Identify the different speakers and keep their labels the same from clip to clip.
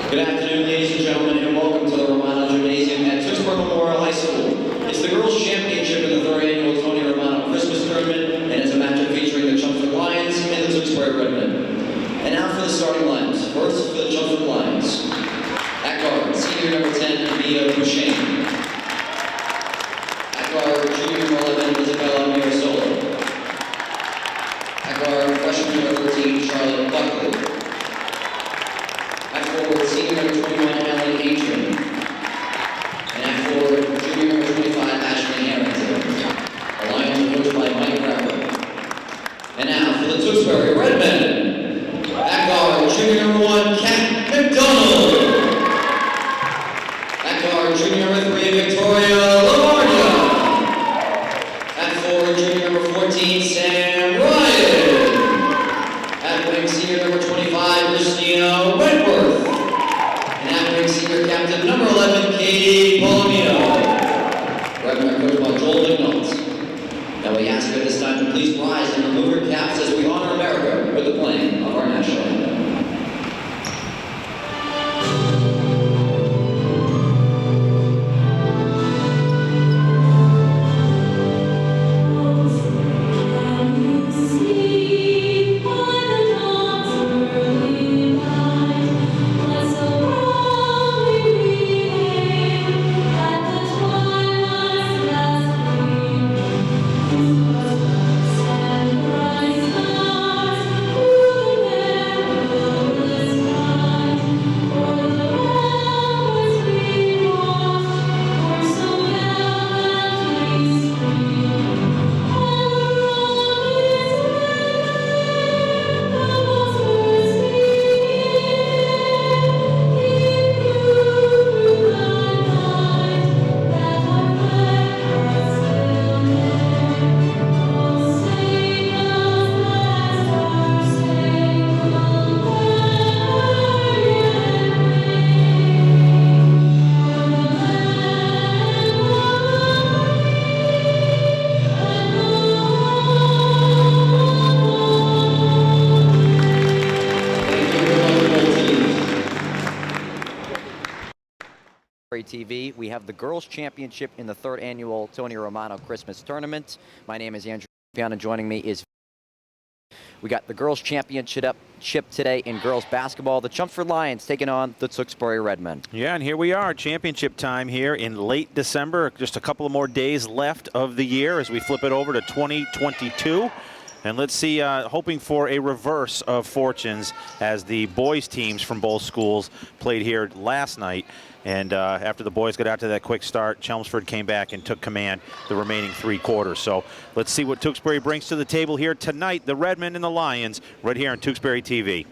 Speaker 1: Good afternoon, ladies and gentlemen, and welcome to the Romano Gymnasium at Tewksbury Memorial High School. It's the Girls' Championship in the third annual Tony Romano Christmas Tournament, and it's a matchup featuring the Chelmsford Lions and the Tewksbury Redmen. And now for the starting lines. First, for the Chelmsford Lions. At guard, senior number 10, Mia Bouchain. At guard, junior number 11, Isabella Mirasola. At guard, freshman number 13, Charlotte Buckley. At forward, senior number 21, Ellen Adrian. And at forward, junior number 25, Ashley Harrington. The Lions are coached by Mike Rapper. And now for the Tewksbury Redmen. At guard, junior number 1, Kat McDonald. At guard, junior number 3, Victoria Lamardia. At forward, junior number 14, Sam Ryan. At wing, senior number 25, Christina Wentworth. And at wing, senior captain number 11, Katie Palomino. Redmen coached by Joel McNutt. Now we ask you at this time to please rise and remove your caps as we honor America with the playing of our national anthem.
Speaker 2: TV. We have the Girls' Championship in the third annual Tony Romano Christmas Tournament. My name is Andrew Piana, and joining me is we got the Girls' Championship today in girls basketball. The Chelmsford Lions taking on the Tewksbury Redmen.
Speaker 3: Yeah, and here we are, championship time here in late December. Just a couple of more days left of the year as we flip it over to 2022. And let's see, hoping for a reverse of fortunes as the boys teams from both schools played here last night. And after the boys got out to that quick start, Chelmsford came back and took command the remaining 3 quarters. So let's see what Tewksbury brings to the table here tonight. The Redmen and the Lions right here on Tewksbury TV.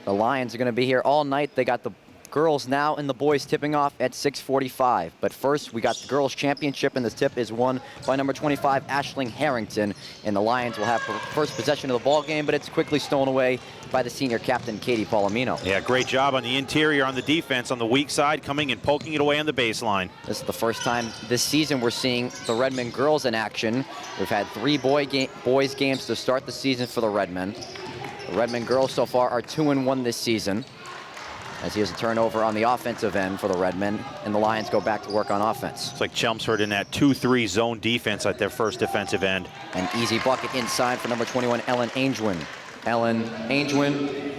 Speaker 2: The Lions are going to be here all night. They got the girls now and the boys tipping off at 6:45. But first, we got the Girls' Championship, and the tip is won by number 25, Aisling Harrington. And the Lions will have first possession of the ball game, but it's quickly stolen away by the senior captain, Katie Palomino.
Speaker 3: Yeah, great job on the interior on the defense on the weak side, coming and poking it away on the baseline.
Speaker 2: This is the first time this season we're seeing the Redmen girls in action. We've had 3 boys games to start the season for the Redmen. The Redmen girls so far are 2-1 this season, as here's a turnover on the offensive end for the Redmen, and the Lions go back to work on offense.
Speaker 3: It's like Chelmsford in that 2-3 zone defense at their first defensive end.
Speaker 2: An easy bucket inside for number 21, Ellen Angewin. Ellen Angewin.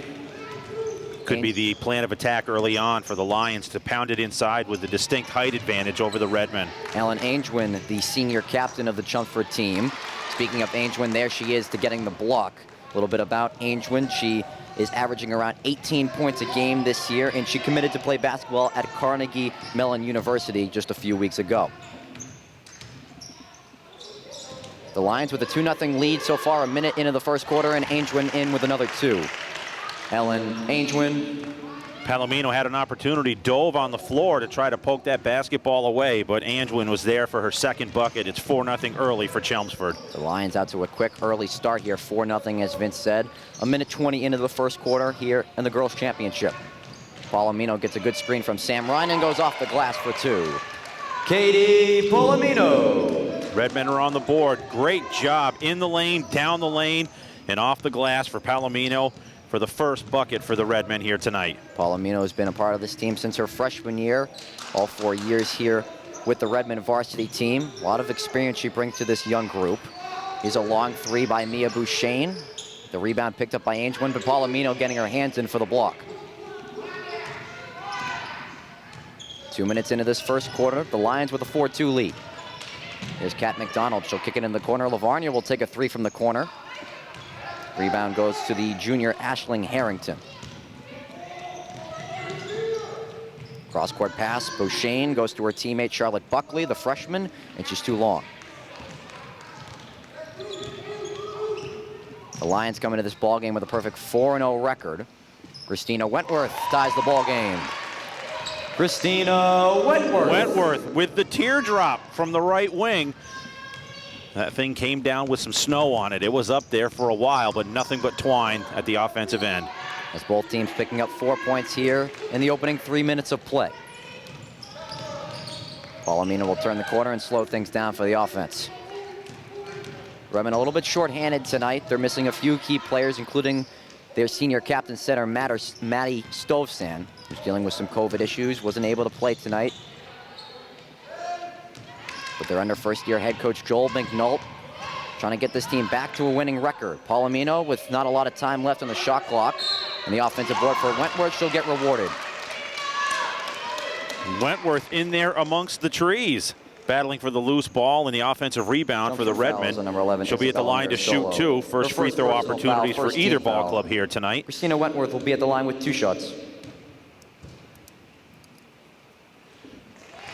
Speaker 3: Could be the plan of attack early on for the Lions to pound it inside with the distinct height advantage over the Redmen.
Speaker 2: Ellen Angewin, the senior captain of the Chelmsford team. Speaking of Angewin, there she is to getting the block. A little bit about Angewin. She is averaging around 18 points a game this year, and she committed to play basketball at Carnegie Mellon University just a few weeks ago. The Lions with a 2-0 lead so far, a minute into the first quarter, and Angewin in with another 2. Ellen Angewin.
Speaker 3: Palomino had an opportunity, dove on the floor to try to poke that basketball away, but Angewin was there for her second bucket. It's 4-0 early for Chelmsford.
Speaker 2: The Lions out to a quick early start here, 4-0 as Vince said. A minute 20 into the first quarter here in the Girls' Championship. Palomino gets a good screen from Sam Ryan and goes off the glass for 2. Katie Palomino.
Speaker 3: Redmen are on the board. Great job in the lane, down the lane, and off the glass for Palomino. for the first bucket for the Redmen here tonight.
Speaker 2: Palomino has been a part of this team since her freshman year, all 4 years here with the Redmond varsity team. A lot of experience she brings to this young group. Here's a long three by Mia Bouchain. The rebound picked up by Aingeman, but Palomino getting her hands in for the block. 2 minutes into this first quarter, the Lions with a 4-2 lead. Here's Kat McDonald. She'll kick it in the corner. Lavarnia will take a three from the corner. Rebound goes to the junior Aisling Harrington. Cross-court pass. Bouchain goes to her teammate Charlotte Buckley, the freshman, and she's too long. The Lions come into this ball game with a perfect 4-0 record. Christina Wentworth ties the ball game. Christina Wentworth.
Speaker 3: Wentworth with the teardrop from the right wing. That thing came down with some snow on it. It was up there for a while, but nothing but twine at the offensive end.
Speaker 2: As both teams picking up 4 points here in the opening 3 minutes of play. Palomino will turn the corner and slow things down for the offense. Redmond a little bit shorthanded tonight. They're missing a few key players, including their senior captain center, Maddie Stovsand, who's dealing with some COVID issues, wasn't able to play tonight. But they're under first-year head coach Joel McNult, trying to get this team back to a winning record. Palomino with not a lot of time left on the shot clock. And the offensive board for Wentworth, she'll get rewarded.
Speaker 3: Wentworth in there amongst the trees, battling for the loose ball and the offensive rebound for the Redmen. She'll be at the line to shoot two. First free throw opportunities for either ball club here tonight.
Speaker 2: Christina Wentworth will be at the line with 2 shots.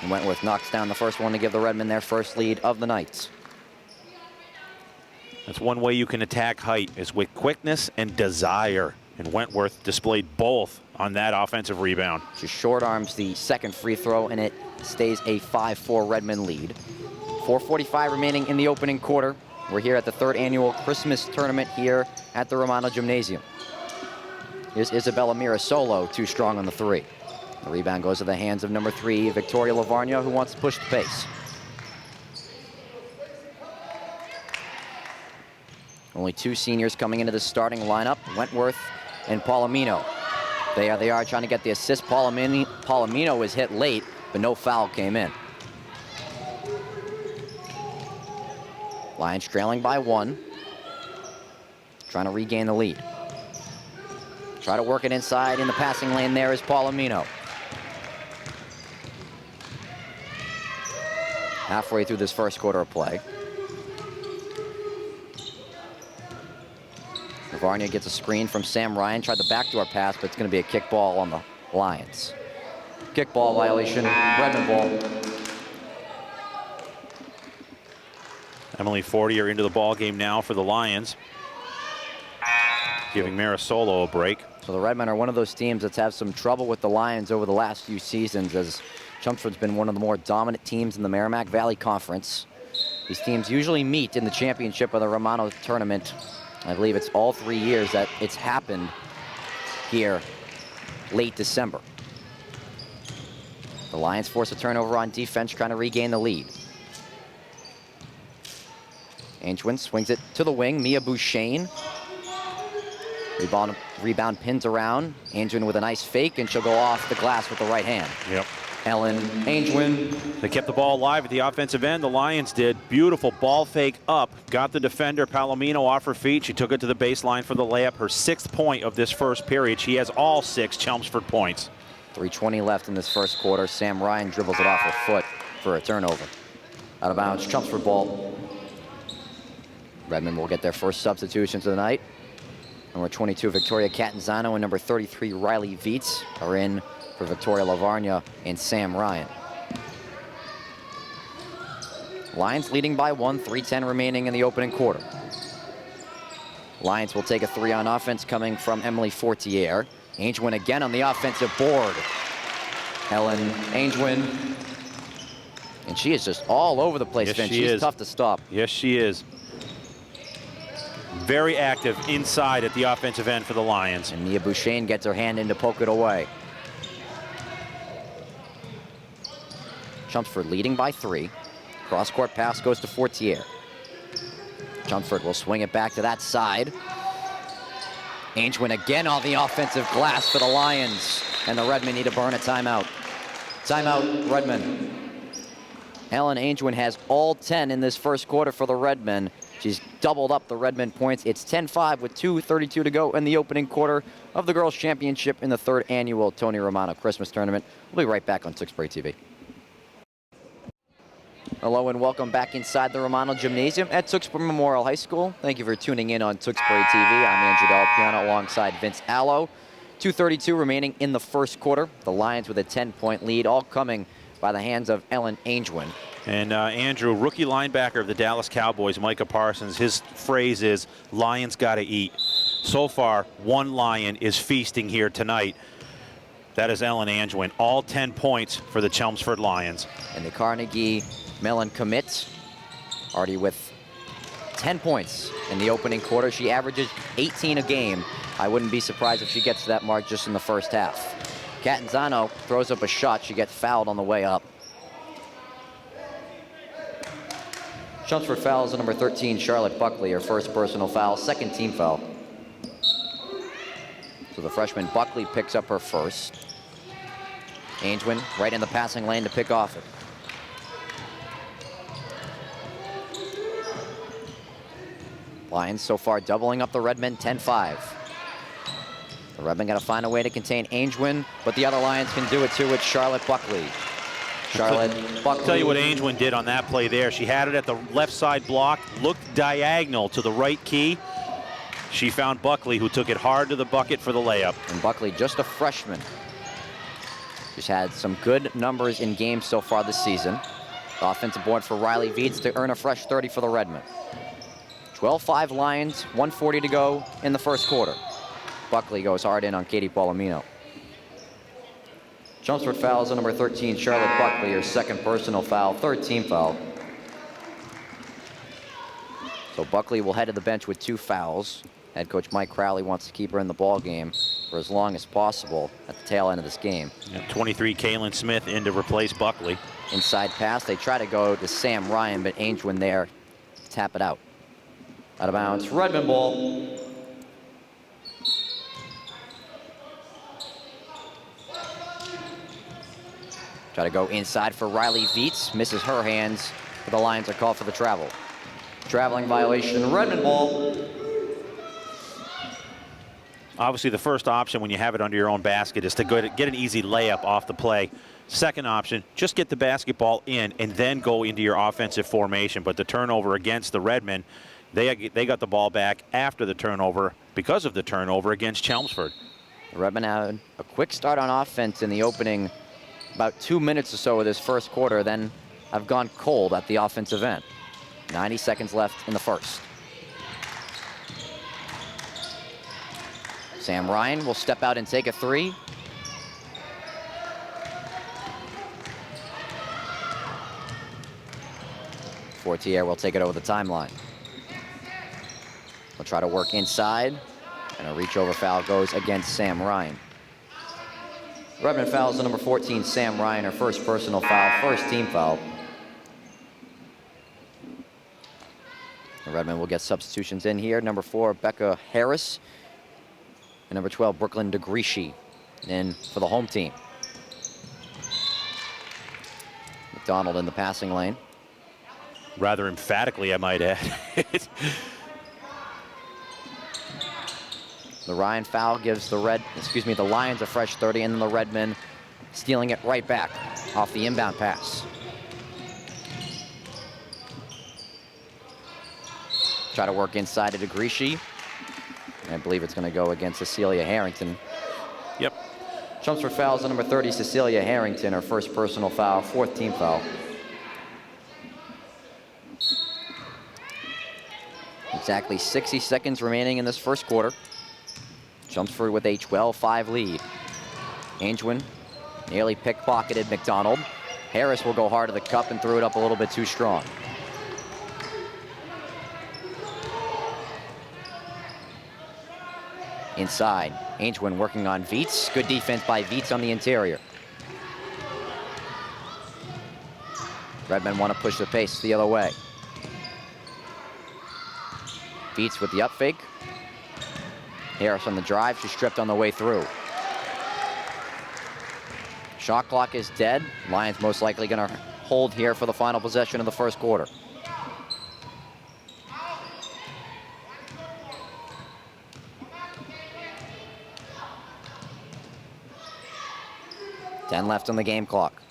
Speaker 2: And Wentworth knocks down the first one to give the Redmen their first lead of the night.
Speaker 3: That's one way you can attack height, is with quickness and desire. And Wentworth displayed both on that offensive rebound.
Speaker 2: She short arms the second free throw, and it stays a 5-4 Redmond lead. 4:45 remaining in the opening quarter. We're here at the 3rd annual Christmas tournament here at the Romano Gymnasium. Here's Isabella Mirasolo, too strong on the three. The rebound goes to the hands of number 3, Victoria Lavarnia, who wants to push the pace. Only 2 seniors coming into the starting lineup, Wentworth and Palomino. They are trying to get the assist. Palomino was hit late, but no foul came in. Lions trailing by 1. Trying to regain the lead. Try to work it inside in the passing lane. There is Palomino. Halfway through this first quarter of play. Lavarnia gets a screen from Sam Ryan. Tried the backdoor pass, but it's going to be a kick ball on the Lions. Kick ball violation, Redmond ball.
Speaker 3: Emily Fortier into the ball game now for the Lions, giving Mirasolo a break.
Speaker 2: So the Redmen are one of those teams that's had some trouble with the Lions over the last few seasons, as Chelmsford's been one of the more dominant teams in the Merrimack Valley Conference. These teams usually meet in the championship of the Romano tournament. I believe it's all 3 years that it's happened here late December. The Lions force a turnover on defense, trying to regain the lead. Aingeman swings it to the wing. Mia Bouchain. Rebound pins around. Aingeman with a nice fake, and she'll go off the glass with the right hand.
Speaker 3: Yep.
Speaker 2: Ellen Aingeman.
Speaker 3: They kept the ball alive at the offensive end. The Lions did. Beautiful ball fake up. Got the defender, Palomino, off her feet. She took it to the baseline for the layup. Her 6th point of this first period. She has all 6 Chelmsford points.
Speaker 2: 3:20 left in this first quarter. Sam Ryan dribbles it off her foot for a turnover. Out of bounds, Chelmsford ball. Redmond will get their first substitutions of the night. Number 22, Victoria Catanzano, and number 33, Riley Vietz are in for Victoria Lavarnia and Sam Ryan. Lions leading by 1, 3:10 remaining in the opening quarter. Lions will take a 3 on offense coming from Emily Fortier. Aingeman again on the offensive board. Helen Aingeman. And she is just all over the place,
Speaker 3: Yes,
Speaker 2: Vince.
Speaker 3: she
Speaker 2: She's
Speaker 3: is.
Speaker 2: tough to stop.
Speaker 3: Yes, she is. Very active inside at the offensive end for the Lions.
Speaker 2: And Mia Bouchain gets her hand in to poke it away. Chelmsford leading by 3. Cross-court pass goes to Fortier. Chelmsford will swing it back to that side. Angewin again on the offensive glass for the Lions, and the Redmen need to burn a timeout. Timeout, Redmen. Ellen Angewin has all 10 in this first quarter for the Redmen. She's doubled up the Redmen points. It's 10-5 with 2:32 to go in the opening quarter of the Girls' Championship in the 3rd annual Tony Romano Christmas Tournament. We'll be right back on Tewksbury TV. Hello and welcome back inside the Romano Gymnasium at Tewksbury Memorial High School. Thank you for tuning in on Tewksbury TV. I'm Andrew Del Piano alongside Vince Allo. 2:32 remaining in the first quarter. The Lions with a 10-point lead, all coming by the hands of Ellen Angewin.
Speaker 3: And Andrew, rookie linebacker of the Dallas Cowboys, Micah Parsons, his phrase is, Lions gotta eat. So far, one Lion is feasting here tonight. That is Ellen Angewin. All 10 points for the Chelmsford Lions.
Speaker 2: And the Carnegie Mellon commit, already with 10 points in the opening quarter. She averages 18 a game. I wouldn't be surprised if she gets to that mark just in the first half. Catanzano throws up a shot. She gets fouled on the way up. Chelmsford fouls on number 13, Charlotte Buckley, her first personal foul, 2nd team foul. So the freshman Buckley picks up her first. Angewin right in the passing lane to pick off it. Lions so far doubling up the Redmen, 10-5. The Redmen got to find a way to contain Angewin, but the other Lions can do it too with Charlotte Buckley. Charlotte Buckley.
Speaker 3: I'll tell you what Angewin did on that play there. She had it at the left side block, looked diagonal to the right key. She found Buckley, who took it hard to the bucket for the layup.
Speaker 2: And Buckley, just a freshman. She's had some good numbers in games so far this season. The offensive board for Riley Veets to earn a fresh 30 for the Redmen. 12-5 Lions, 1:40 to go in the first quarter. Buckley goes hard in on Katie Palomino. Chelmsford fouls on number 13, Charlotte Buckley, her 2nd personal foul, 3rd team foul. So Buckley will head to the bench with 2 fouls. Head coach Mike Crowley wants to keep her in the ball game for as long as possible at the tail end of this game.
Speaker 3: 23, Kaylin Smith in to replace Buckley.
Speaker 2: Inside pass, they try to go to Sam Ryan, but Angewin there to tap it out. Out of bounds, Redmond ball. Try to go inside for Riley Veets, misses her hands, but the Lions are called for the travel. Traveling violation, Redmond ball.
Speaker 3: Obviously, the first option when you have it under your own basket is to go to get an easy layup off the play. Second option, just get the basketball in and then go into your offensive formation. But the turnover against the Redmen, they got the ball back after the turnover because of the turnover against Chelmsford.
Speaker 2: The Redmen had a quick start on offense in the opening about 2 minutes or so of this first quarter, then have gone cold at the offensive end. 90 seconds left in the first. Sam Ryan will step out and take a 3. Fortier will take it over the timeline. They'll try to work inside, and a reach over foul goes against Sam Ryan. Redmond fouls on number 14, Sam Ryan, her first personal foul, 1st team foul. The Redmond will get substitutions in here. Number 4, Becca Harris. And number 12, Brooklyn DeGrishy in for the home team. McDonald in the passing lane.
Speaker 3: Rather emphatically, I might add.
Speaker 2: The Ryan foul gives the Lions a fresh 30, and then the Redmen stealing it right back off the inbound pass. Try to work inside to DeGrishy. I believe it's going to go against Cecilia Harrington.
Speaker 3: Yep.
Speaker 2: Chelmsford fouls on number 30, Cecilia Harrington, her first personal foul, 4th team foul. Exactly 60 seconds remaining in this first quarter. Chelmsford with a 12-5 lead. Angewin nearly pickpocketed McDonald. Harris will go hard to the cup and threw it up a little bit too strong. Inside, Angewin working on Veets. Good defense by Veets on the interior. Redmen want to push the pace the other way. Veets with the up fake. Harris on the drive. She stripped on the way through. Shot clock is dead. Lions most likely going to hold here for the final possession of the first quarter. Ten left on the game clock.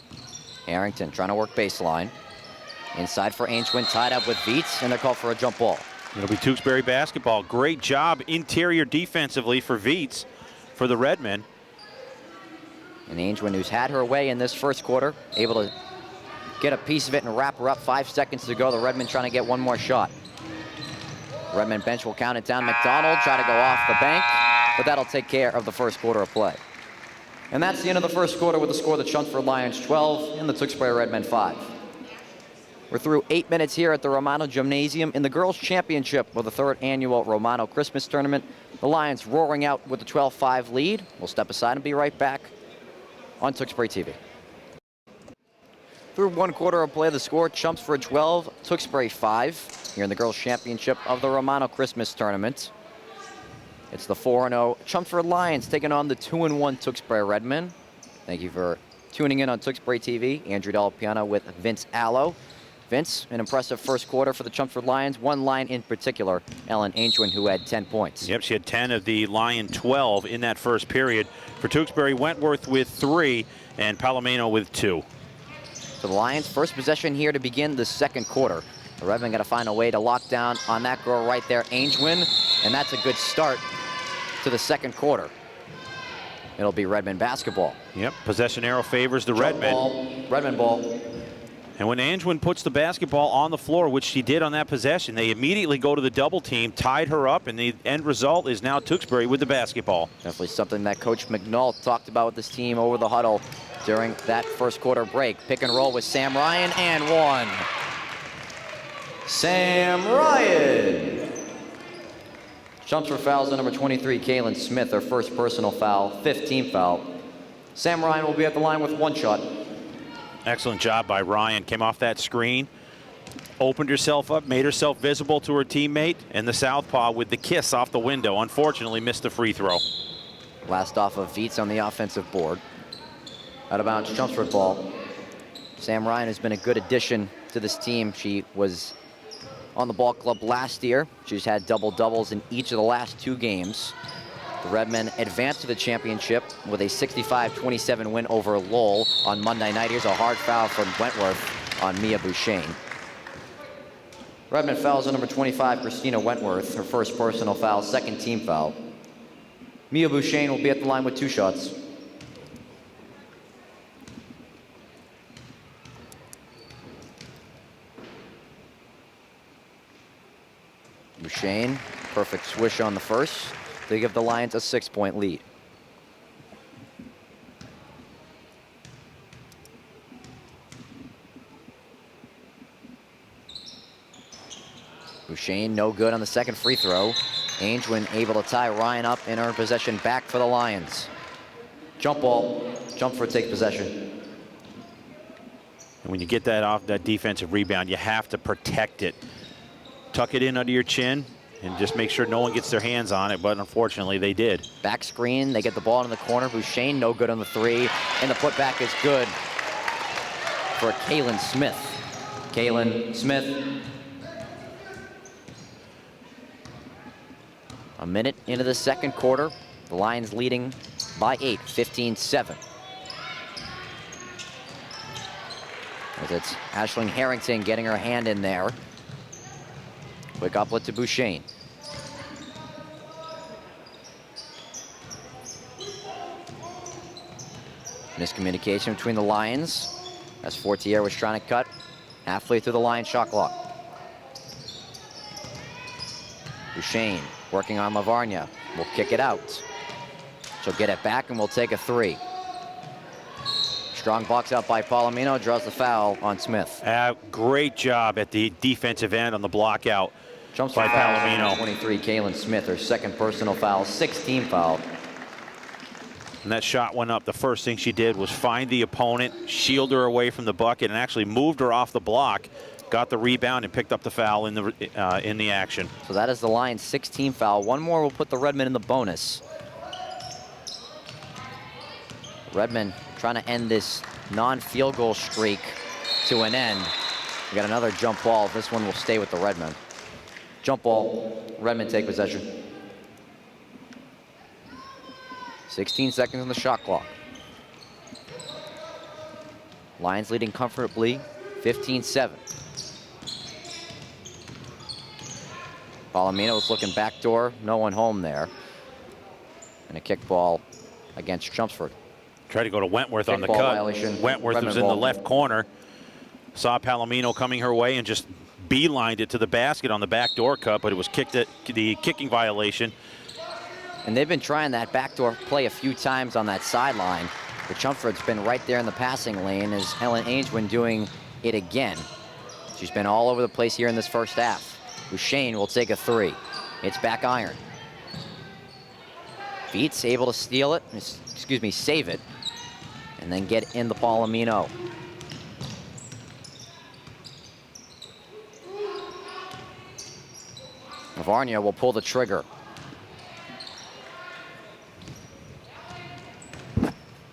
Speaker 2: Harrington trying to work baseline. Inside for Aingeman, tied up with Viets, and they're called for a jump ball.
Speaker 3: It'll be Tewksbury basketball. Great job interior defensively for Viets for the Redmen.
Speaker 2: And Aingeman, who's had her way in this first quarter, able to get a piece of it and wrap her up. 5 seconds to go. The Redmen trying to get one more shot. Redmen bench will count it down. McDonald try to go off the bank, but that'll take care of the first quarter of play. And that's the end of the first quarter with the score: the Chelmsford Lions 12 and the Tewksbury Redmen 5. We're through 8 minutes here at the Romano Gymnasium in the Girls' Championship of the 3rd Annual Romano Christmas Tournament. The Lions roaring out with the 12-5 lead. We'll step aside and be right back on Tewksbury TV. Through 1 quarter of play, the score: Chelmsford 12, Tewksbury 5, here in the Girls' Championship of the Romano Christmas Tournament. It's the 4-0 Chelmsford Lions taking on the 2-1 Tewksbury Redmen. Thank you for tuning in on Tewksbury TV. Andrew Delapiano with Vince Allo. Vince, an impressive first quarter for the Chelmsford Lions. One line in particular, Ellen Aingeman, who had 10 points.
Speaker 3: Yep, she had 10 of the Lion 12 in that first period. For Tewksbury, Wentworth with 3 and Palomino with 2.
Speaker 2: For the Lions, first possession here to begin the second quarter. The Redmen got to find a way to lock down on that girl right there, Aingeman, and that's a good start to the second quarter. It'll be Redmen basketball.
Speaker 3: Yep, possession arrow favors the Redmen.
Speaker 2: Redmen ball.
Speaker 3: And when Aingeman puts the basketball on the floor, which she did on that possession, they immediately go to the double team, tied her up, and the end result is now Tewksbury with the basketball.
Speaker 2: Definitely something that Coach McNall talked about with this team over the huddle during that first quarter break. Pick and roll with Sam Ryan, and one. Sam Ryan. Chelmsford fouls on number 23, Kaylin Smith, her first personal foul, 15th foul. Sam Ryan will be at the line with 1 shot.
Speaker 3: Excellent job by Ryan. Came off that screen, opened herself up, made herself visible to her teammate, and the southpaw with the kiss off the window. Unfortunately, missed the free throw.
Speaker 2: Last off of Viets on the offensive board. Out of bounds, Chelmsford ball. Sam Ryan has been a good addition to this team. She was on the ball club last year. She's had double-doubles in each of the last 2 games. The Redmen advanced to the championship with a 65-27 win over Lowell on Monday night. Here's a hard foul from Wentworth on Mia Bouchain. Redmen fouls on number 25, Christina Wentworth, her first personal foul, 2nd team foul. Mia Bouchain will be at the line with 2 shots. Bouchain, perfect swish on the first. They give the Lions a 6-point lead. Bouchain no good on the second free throw. Aingeman able to tie Ryan up and earn possession back for the Lions. Jump ball. Chelmsford take possession.
Speaker 3: And when you get that off that defensive rebound, you have to protect it. Tuck it in under your chin and just make sure no one gets their hands on it, but unfortunately they did.
Speaker 2: Back screen, they get the ball in the corner. Bouchain no good on the 3, and the putback is good for Kaylin Smith. Kaylin Smith. A minute into the second quarter, the Lions leading by 8, 15-7. As it's Aisling Harrington getting her hand in there. Quick uplet to Bouchain. Miscommunication between the Lions as Fortier was trying to cut halfway through the Lions shot clock. Bouchain working on Lavarnia. Will kick it out. She'll get it back and will take a 3. Strong box out by Palomino, draws the foul on Smith.
Speaker 3: Great job at the defensive end on the block out
Speaker 2: Jumps
Speaker 3: by
Speaker 2: foul
Speaker 3: Palomino.
Speaker 2: 23, Kaylin Smith, her second personal foul, 16 foul.
Speaker 3: And that shot went up. The first thing she did was find the opponent, shield her away from the bucket, and actually moved her off the block got the rebound and picked up the foul in the action.
Speaker 2: So that is the Lions' 16th foul. One more will put the Redmen in the bonus. Redmen trying to end this non-field goal streak to an end. We got another jump ball. This one will stay with the Redmen. Jump ball. Redmen take possession. 16 seconds on the shot clock. Lions leading comfortably, 15-7. Palomino's looking backdoor, no one home there. And a kickball against Chelmsford.
Speaker 3: Tried to go to Wentworth on the
Speaker 2: Kickball
Speaker 3: cut.
Speaker 2: violation.
Speaker 3: Wentworth was in the left corner. Saw Palomino coming her way and just beelined it to the basket on the backdoor cut, but it was kicked at the kicking violation.
Speaker 2: And they've been trying that backdoor play a few times on that sideline. But Chelmsford's been right there in the passing lane. Is Helen Aingeman doing it again? She's been all over the place here in this first half. Shane will take a three. It's back iron. Beats able to steal it, excuse me, save it, and then get in the Palomino. Varnia will pull the trigger.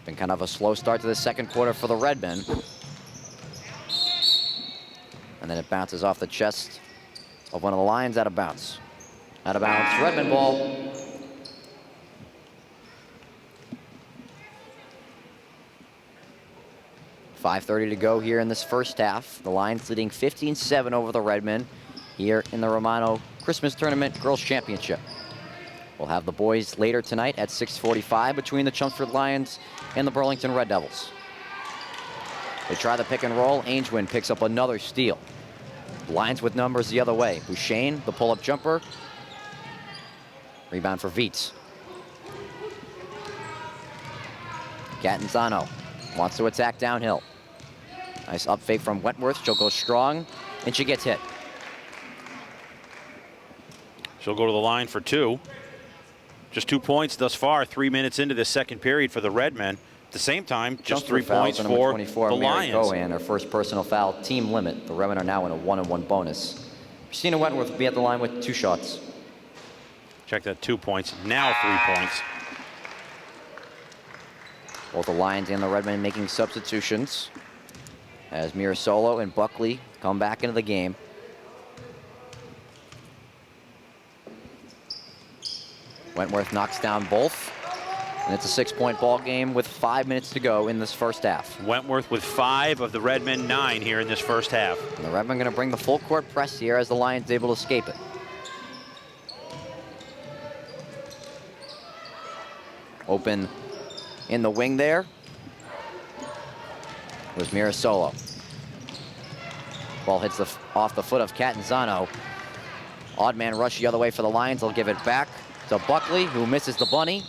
Speaker 2: Been kind of a slow start to the second quarter for the Redmen. And then it bounces off the chest of one of the Lions, out of bounds. Out of bounds, Redmen ball. .5:30 to go here in this first half. The Lions leading 15-7 over the Redmen here in the Romano Christmas Tournament Girls Championship. We'll have the boys later tonight at 6:45 between the Chelmsford Lions and the Burlington Red Devils. They try the pick and roll. Aingeman picks up another steal. Lions with numbers the other way. Bouchane, the pull-up jumper. Rebound for Viets. Catanzano wants to attack downhill. Nice up fake from Wentworth. She'll go strong, and she gets hit.
Speaker 3: She'll go to the line for two. Just 2 points thus far, 3 minutes into the second period for the Redmen. At the same time, just 3 points for the Lions.
Speaker 2: Cohen, her first personal foul, team limit. The Redmen are now in a 1-on-1 bonus. Christina Wentworth will be at the line with 2 shots.
Speaker 3: Check that, 2 points, now 3 points.
Speaker 2: Both the Lions and the Redmen making substitutions as Mirasolo and Buckley come back into the game. Wentworth knocks down both, and it's a 6-point ball game with 5 minutes to go in this first half.
Speaker 3: Wentworth with 5 of the Redmen 9 here in this first half.
Speaker 2: And the Redmen going to bring the full court press here as the Lions able to escape it. Open in the wing there was Mirasolo. Ball hits off the foot of Catanzano. Odd man rush the other way for the Lions. They'll give it back to Buckley, who misses the bunny.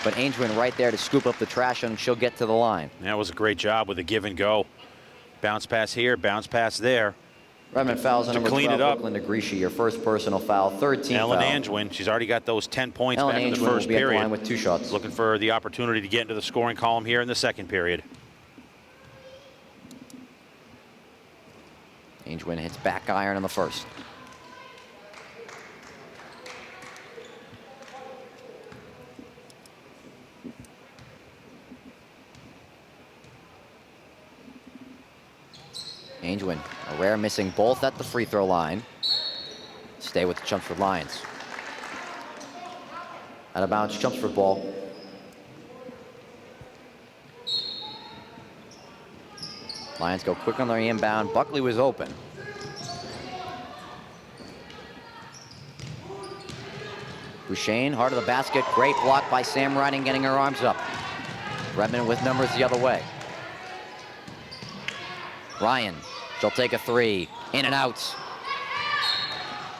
Speaker 2: But Aingeman right there to scoop up the trash, and she'll get to the line.
Speaker 3: That was a great job with a give and go. Bounce pass here, bounce pass there.
Speaker 2: Redmen fouls on number 12,
Speaker 3: clean it up.
Speaker 2: Brooklyn DeGrisha, your first personal foul, third team
Speaker 3: Ellen
Speaker 2: foul.
Speaker 3: Aingeman, she's already got those 10 points back in the
Speaker 2: Aingeman
Speaker 3: first
Speaker 2: will be at the
Speaker 3: period.
Speaker 2: line with 2 shots.
Speaker 3: Looking for the opportunity to get into the scoring column here in the second period.
Speaker 2: Aingeman hits back iron in the first. Aingeman, a rare missing both at the free throw line. Stay with the Chelmsford Lions. Out of bounds, Chelmsford ball. Lions go quick on their inbound. Buckley was open. Bouchane, heart of the basket. Great block by Sam Riding, getting her arms up. Redmen with numbers the other way. Ryan, she'll take a three. In and out.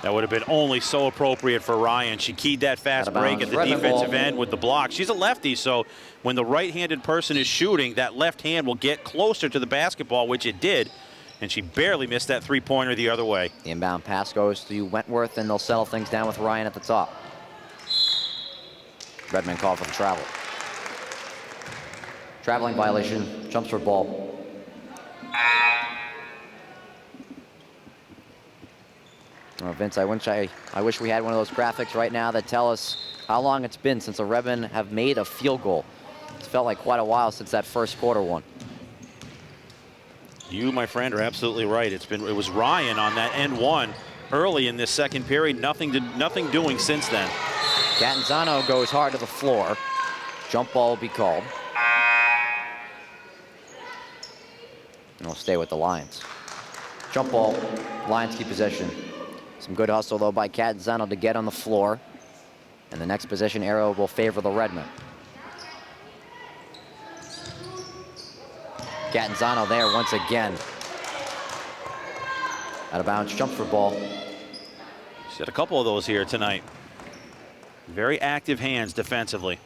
Speaker 3: That would have been only so appropriate for Ryan. She keyed that fast break at the defensive end with the block. She's a lefty, so when the right-handed person is shooting, that left hand will get closer to the basketball, which it did, and she barely missed that three-pointer the other way.
Speaker 2: The inbound pass goes to Wentworth, and they'll settle things down with Ryan at the top. Redmen call for the travel. Traveling violation, Chelmsford ball. Vince, I wish we had one of those graphics right now that tell us how long it's been since the Redmen have made a field goal. It's felt like quite a while since that first quarter one.
Speaker 3: You, my friend, are absolutely right. It was Ryan on that end one early in this second period. Nothing doing since then.
Speaker 2: Catanzano goes hard to the floor. Jump ball will be called. And we'll stay with the Lions. Jump ball, Lions keep possession. Some good hustle though by Catanzano to get on the floor. And the next possession arrow will favor the Redmen. Catanzano there once again. Out of bounds, Chelmsford ball.
Speaker 3: She's had a couple of those here tonight. Very active hands defensively.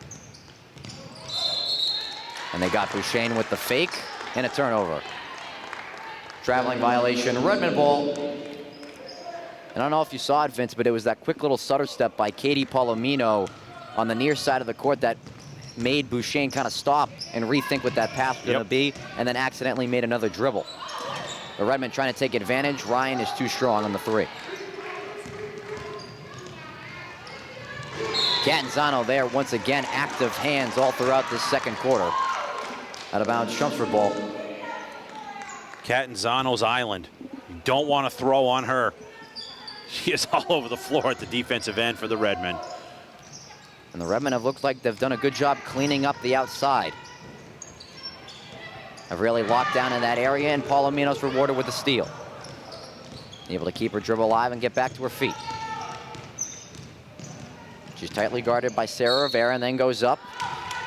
Speaker 2: And they got Bouchane with the fake and a turnover. Traveling violation, Redmen ball. And I don't know if you saw it, Vince, but it was that quick little stutter step by Katie Palomino on the near side of the court that made Bouchane kind of stop and rethink what that pass was going to be, and then accidentally made another dribble. The Redmen trying to take advantage. Ryan is too strong on the three. Catanzano there once again, active hands all throughout this second quarter. Out of bounds, Chelmsford ball.
Speaker 3: Catanzano's island. You don't want to throw on her. She is all over the floor at the defensive end for the Redmen.
Speaker 2: And the Redmen have looked like they've done a good job cleaning up the outside. Have really locked down in that area, and Palomino's rewarded with a steal. Able to keep her dribble alive and get back to her feet. She's tightly guarded by Sarah Rivera and then goes up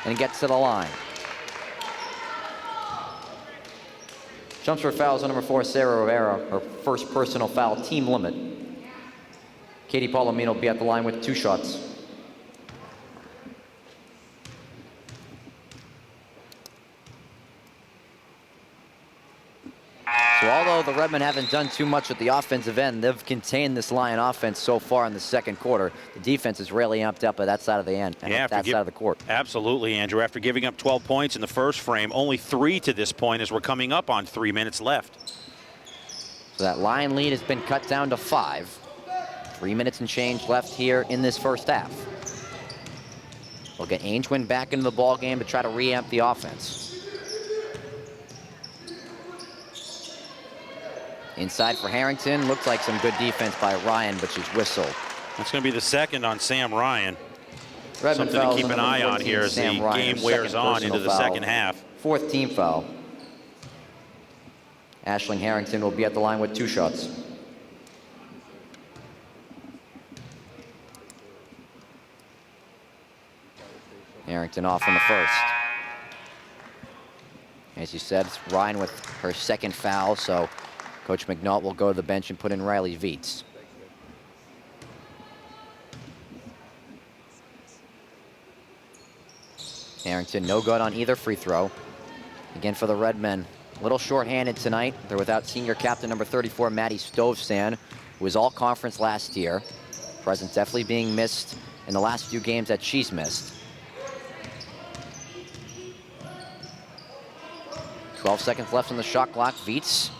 Speaker 2: and gets to the line. Chelmsford fouls on number 4, Sarah Rivera, her first personal foul, team limit. Katie Palomino will be at the line with 2 shots. So although the Redmen haven't done too much at the offensive end, they've contained this Lion offense so far in the second quarter. The defense is really amped up at that side of the end, that side of the court.
Speaker 3: Absolutely, Andrew. After giving up 12 points in the first frame, only 3 to this point as we're coming up on 3 minutes left.
Speaker 2: So that Lion lead has been cut down to 5. 3 minutes and change left here in this first half. We'll get Aingeman back into the ball game to try to re-amp the offense. Inside for Harrington. Looks like some good defense by Ryan, but she's whistled.
Speaker 3: That's going to be the second on Sam Ryan.
Speaker 2: Redmond
Speaker 3: Something to keep an eye on here as the game wears on into the second half.
Speaker 2: 4th team foul. Aisling Harrington will be at the line with 2 shots. Harrington off on the first. As you said, it's Ryan with her second foul, so Coach McNaught will go to the bench and put in Riley Viets. Harrington no good on either free throw. Again for the Redmen, a little short-handed tonight. They're without senior captain number 34, Maddie Stovstan, who was all conference last year. Presence definitely being missed in the last few games that she's missed. 12 seconds left on the shot clock. Viets.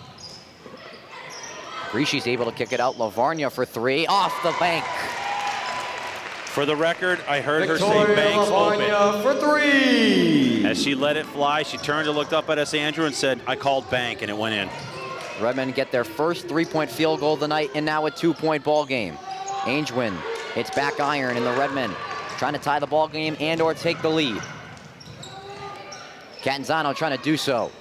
Speaker 2: Grishi's able to kick it out. Lavarnia for 3, off the bank.
Speaker 3: For the record, I heard
Speaker 2: Victoria
Speaker 3: her say banks
Speaker 2: Lavarnia
Speaker 3: open.
Speaker 2: For 3.
Speaker 3: As she let it fly, she turned and looked up at us, Andrew, and said, I called bank, and it went in.
Speaker 2: Redmen get their first 3-point field goal of the night, and now a 2-point ball game. Aingeman hits back iron, and the Redmen trying to tie the ball game and or take the lead. Catanzano trying to do so.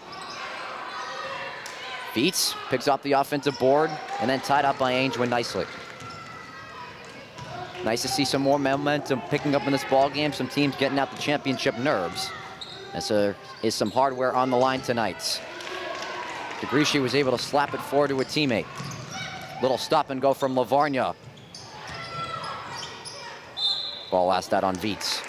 Speaker 2: Viets picks up the offensive board and then tied up by Aingeman nicely. Nice to see some more momentum picking up in this ball game. Some teams getting out the championship nerves. As there is some hardware on the line tonight. DeGrischi was able to slap it forward to a teammate. Little stop and go from Lavarnia. Ball last out on Viets.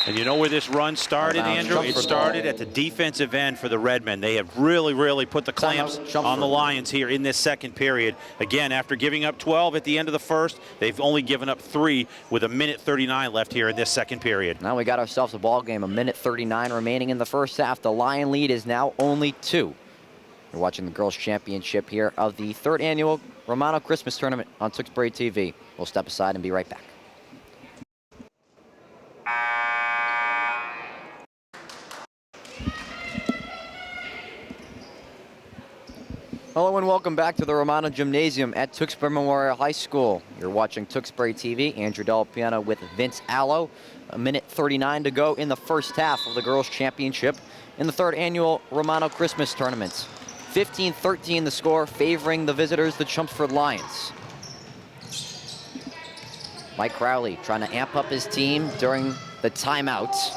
Speaker 3: And you know where this run started, Andrew? It started at the defensive end for the Redmen. They have really put the clamps on the Lions here in this second period. Again, after giving up 12 at the end of the first, they've only given up 3 with 1:39 left here in this second period.
Speaker 2: Now we got ourselves a ball game, 1:39 remaining in the first half. The Lion lead is now only 2. You're watching the Girls Championship here of the 3rd annual Romano Christmas Tournament on Tewksbury TV. We'll step aside and be right back. Hello and welcome back to the Romano Gymnasium at Tewksbury Memorial High School. You're watching Tewksbury TV. Andrew Del Piano with Vince Allo. 1:39 to go in the first half of the Girls' Championship in the 3rd annual Romano Christmas Tournament. 15-13 the score, favoring the visitors, the Chelmsford Lions. Mike Crowley trying to amp up his team during the timeouts.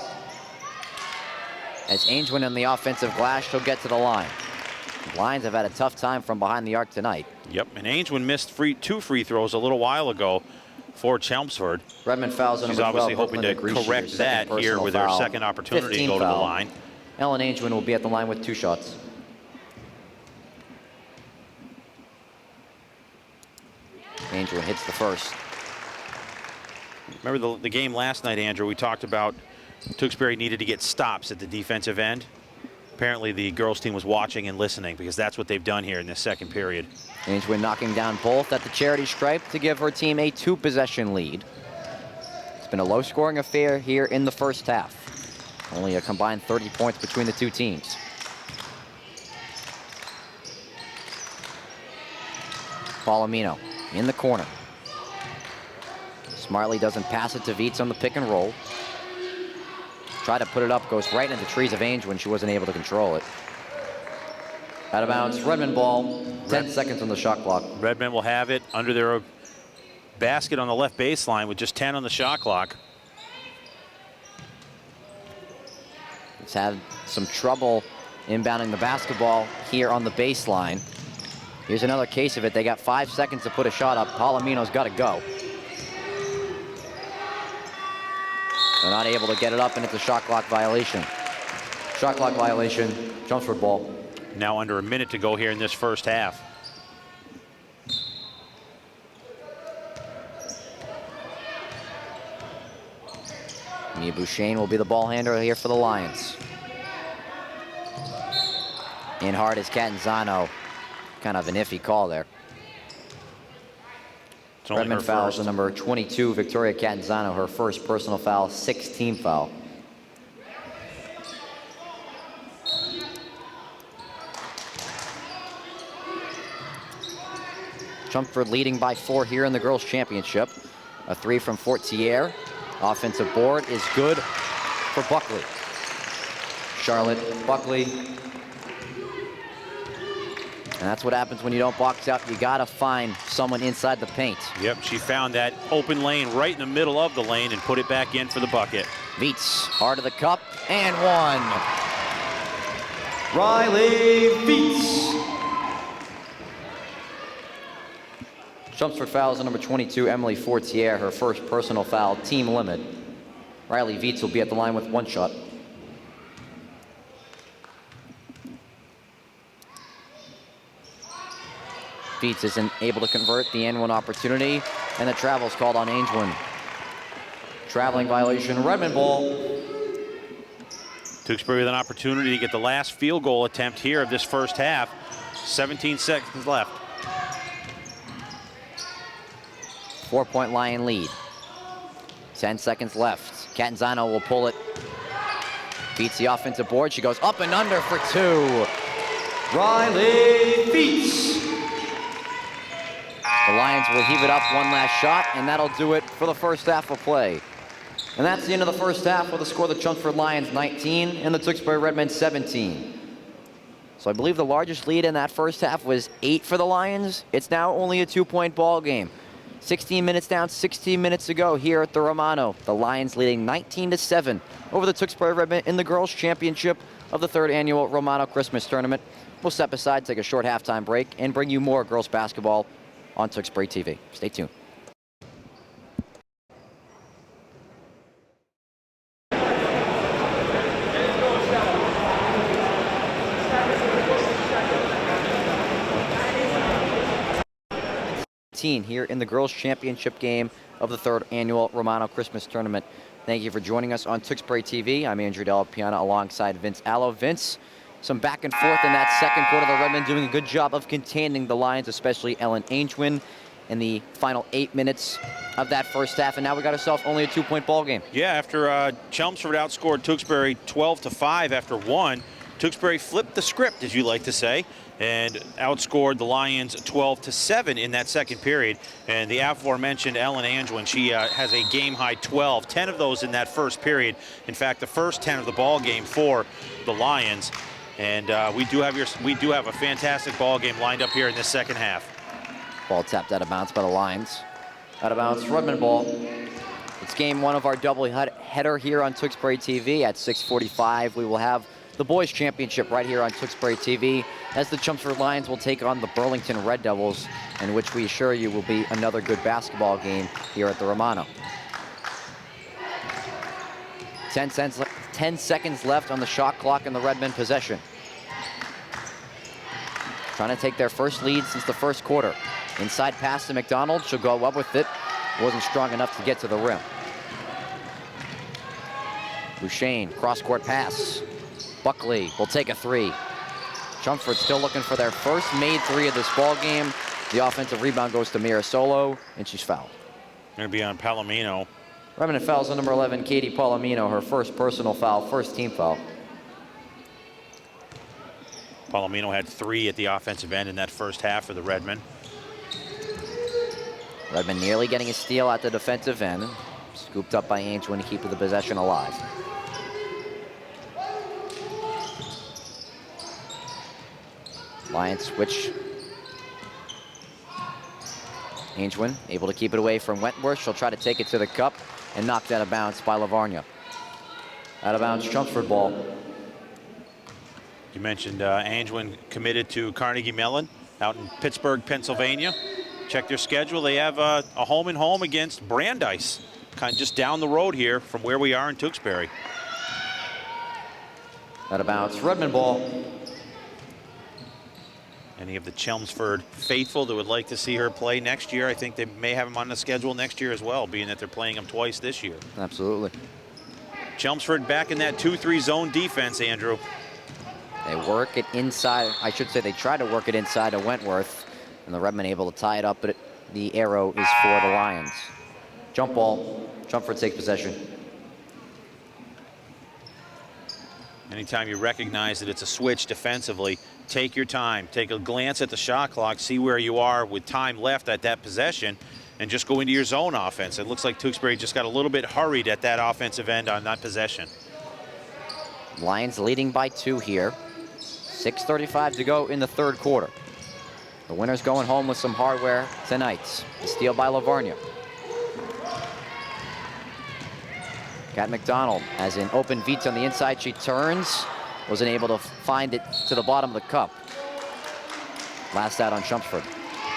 Speaker 2: As Angewin in the offensive glass, she'll get to the line. The Lions have had a tough time from behind the arc tonight.
Speaker 3: Yep, and Angewin missed 2 free throws a little while ago for Chelmsford.
Speaker 2: Redmond fouls on
Speaker 3: She's
Speaker 2: number 12.
Speaker 3: obviously hoping to correct that here with her second opportunity to go to the line.
Speaker 2: Ellen Angewin will be at the line with 2 shots. Angewin hits the first.
Speaker 3: Remember the game last night, Andrew, we talked about Tewksbury needed to get stops at the defensive end. Apparently the girls team was watching and listening, because that's what they've done here in this second period.
Speaker 2: Angewin knocking down both at the charity stripe to give her team a 2-possession lead. It's been a low-scoring affair here in the first half. Only a combined 30 points between the two teams. Palomino in the corner. Smartly doesn't pass it to Viets on the pick and roll. Try to put it up, goes right into the trees of Angewin. She wasn't able to control it. Out of bounds, Redmond ball. 10 seconds on the shot clock.
Speaker 3: Redmond will have it under their basket on the left baseline with just 10 on the shot clock.
Speaker 2: It's had some trouble inbounding the basketball here on the baseline. Here's another case of it. They got 5 seconds to put a shot up. Palomino's got to go. They're not able to get it up, and it's a shot clock violation. Shot clock violation, Chelmsford ball.
Speaker 3: Now under a minute to go here in this first half.
Speaker 2: Mia Bouchain will be the ball handler here for the Lions. In hard is Catanzano. Kind of an iffy call there. Redmond fouls the number 22, Victoria Catanzano, her first personal foul, 6th team foul. Chelmsford leading by 4 here in the girls' championship. A 3 from Fortier. Offensive board is good for Buckley. Charlotte Buckley. And that's what happens when you don't box out. You gotta find someone inside the paint.
Speaker 3: Yep, she found that open lane right in the middle of the lane and put it back in for the bucket.
Speaker 2: Viets, hard of the cup, and 1. Riley Viets. Chelmsford fouls on number 22, Emily Fortier, her first personal foul, team limit. Riley Viets will be at the line with 1 shot. Viets isn't able to convert the N1 opportunity, and the travel's called on Angewin. Traveling violation, Redmond ball.
Speaker 3: Tewksbury with an opportunity to get the last field goal attempt here of this first half. 17 seconds left.
Speaker 2: 4-point Lion lead. 10 seconds left. Catanzano will pull it. Beats the offensive board. She goes up and under for 2. Riley Viets. The Lions will heave it up, 1 last shot, and that'll do it for the first half of play. And that's the end of the first half with the score of the Chelmsford Lions 19 and the Tewksbury Redmen 17. So I believe the largest lead in that first half was 8 for the Lions. It's now only a 2-point ball game. 16 minutes down, 16 minutes to go here at the Romano. The Lions leading 19-7 over the Tewksbury Redmen in the girls' championship of the 3rd annual Romano Christmas Tournament. We'll step aside, take a short halftime break, and bring you more girls basketball on Tewksbury TV. Stay tuned. Here in the girls' championship game of the 3rd annual Romano Christmas Tournament. Thank you for joining us on Tewksbury TV. I'm Andrew Del Piano alongside Vince Allo. Vince, some back and forth in that second quarter. The Redmen doing a good job of containing the Lions, especially Ellen Angewin, in the final 8 minutes of that first half. And now we got ourselves only a 2-point ball game.
Speaker 3: Yeah, after Chelmsford outscored Tewksbury 12-5 after one, Tewksbury flipped the script, as you like to say, and outscored the Lions 12-7 in that second period. And the aforementioned Ellen Angewin, she has a game-high 12, 10 of those in that first period. In fact, the first 10 of the ball game for the Lions. And we do have a fantastic ball game lined up here in this second half.
Speaker 2: Ball tapped out of bounds by the Lions. Out of bounds, Redmond ball. It's game one of our double header here on Tewksbury TV. At 6:45, we will have the boys championship right here on Tewksbury TV, as the Chelmsford Lions will take on the Burlington Red Devils, in which we assure you will be another good basketball game here at the Romano. 10 seconds left on the shot clock in the Redmen possession. Trying to take their first lead since the first quarter. Inside pass to McDonald. She'll go up with it. Wasn't strong enough to get to the rim. Bouchane, cross-court pass. Buckley will take a three. Chelmsford still looking for their first made three of this ball game. The offensive rebound goes to Mira Solo, and she's fouled.
Speaker 3: Going to be on Palomino.
Speaker 2: Remnant fouls on number 11, Katie Palomino, her first personal foul, first team foul.
Speaker 3: Palomino had 3 at the offensive end in that first half for the Redmen.
Speaker 2: Redmond nearly getting a steal at the defensive end. Scooped up by Angewin to keep the possession alive. Lions switch. Angewin able to keep it away from Wentworth. She'll try to take it to the cup and knocked out of bounds by Lavarnia. Out of bounds, Chelmsford ball.
Speaker 3: You mentioned Angewin committed to Carnegie Mellon out in Pittsburgh, Pennsylvania. Check their schedule. They have a home and home against Brandeis, kind of just down the road here from where we are in Tewksbury.
Speaker 2: Out of bounds, Redmond ball.
Speaker 3: Any of the Chelmsford faithful that would like to see her play next year, I think they may have them on the schedule next year as well, being that they're playing them twice this year.
Speaker 2: Absolutely.
Speaker 3: Chelmsford back in that 2-3 zone defense, Andrew.
Speaker 2: They work it inside. I should say they try to work it inside of Wentworth, and the Redmen able to tie it up, but the arrow is for the Lions. Jump ball. Chelmsford takes possession.
Speaker 3: Anytime you recognize that it's a switch defensively, take your time. Take a glance at the shot clock, see where you are with time left at that possession, and just go into your zone offense. It looks like Tewksbury just got a little bit hurried at that offensive end on that possession.
Speaker 2: Lions leading by 2 here. 6:35 to go in the third quarter. The winner's going home with some hardware tonight. The steal by Lavarnia. Got McDonald as in open Veets on the inside. She turns. Wasn't able to find it to the bottom of the cup. Last out on Chelmsford.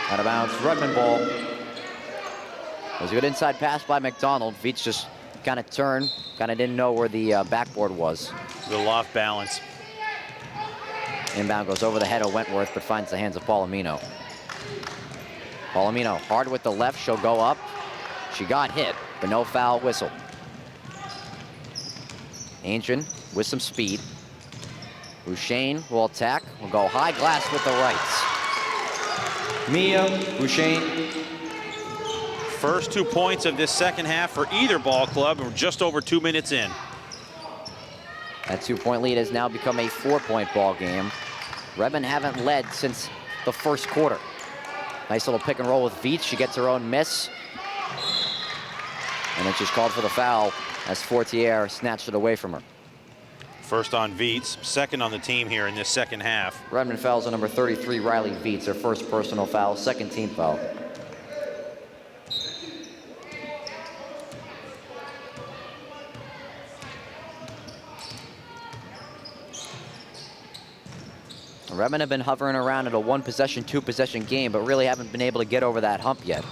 Speaker 2: Out of bounds, Redmond ball. It was a good inside pass by McDonald. Veets just kind of turned, kind of didn't know where the backboard was.
Speaker 3: A little off balance.
Speaker 2: Inbound goes over the head of Wentworth, but finds the hands of Palomino. Palomino hard with the left. She'll go up. She got hit, but no foul whistle. Angewin with some speed. Bouchane will attack. Will go high glass with the rights. Mia Bouchane.
Speaker 3: First 2 points of this second half for either ball club, and we're just over 2 minutes in.
Speaker 2: That 2-point lead has now become a 4-point ball game. Redmond haven't led since the first quarter. Nice little pick and roll with Veets. She gets her own miss. And then she's called for the foul as Fortier snatched it away from her.
Speaker 3: First on Veets, second on the team here in this second half.
Speaker 2: Redmond fouls on number 33, Riley Veets, her first personal foul, second team foul. Redmond have been hovering around at a 1-possession, 2-possession game, but really haven't been able to get over that hump yet.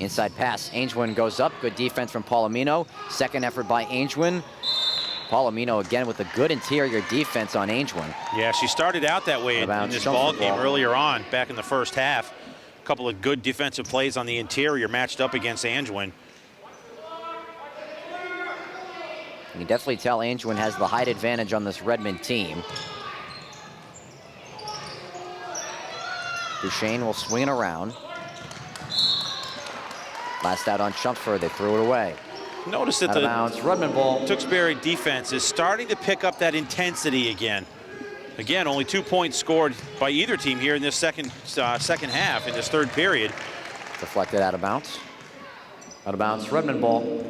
Speaker 2: Inside pass, Angewin goes up. Good defense from Palomino. Second effort by Angewin. Palomino again with a good interior defense on Angewin.
Speaker 3: Yeah, she started out that way in this ball game earlier on, back in the first half. A couple of good defensive plays on the interior matched up against Angewin.
Speaker 2: You can definitely tell Angewin has the height advantage on this Redmond team. Duchesne will swing it around. Last out on Chelmsford, they threw it away.
Speaker 3: Notice that
Speaker 2: Out of bounds, Redmond ball.
Speaker 3: Tewksbury defense is starting to pick up that intensity again. Again, only 2 points scored by either team here in this second half, in this third period.
Speaker 2: Deflected out of bounds. Out of bounds, Redmond ball.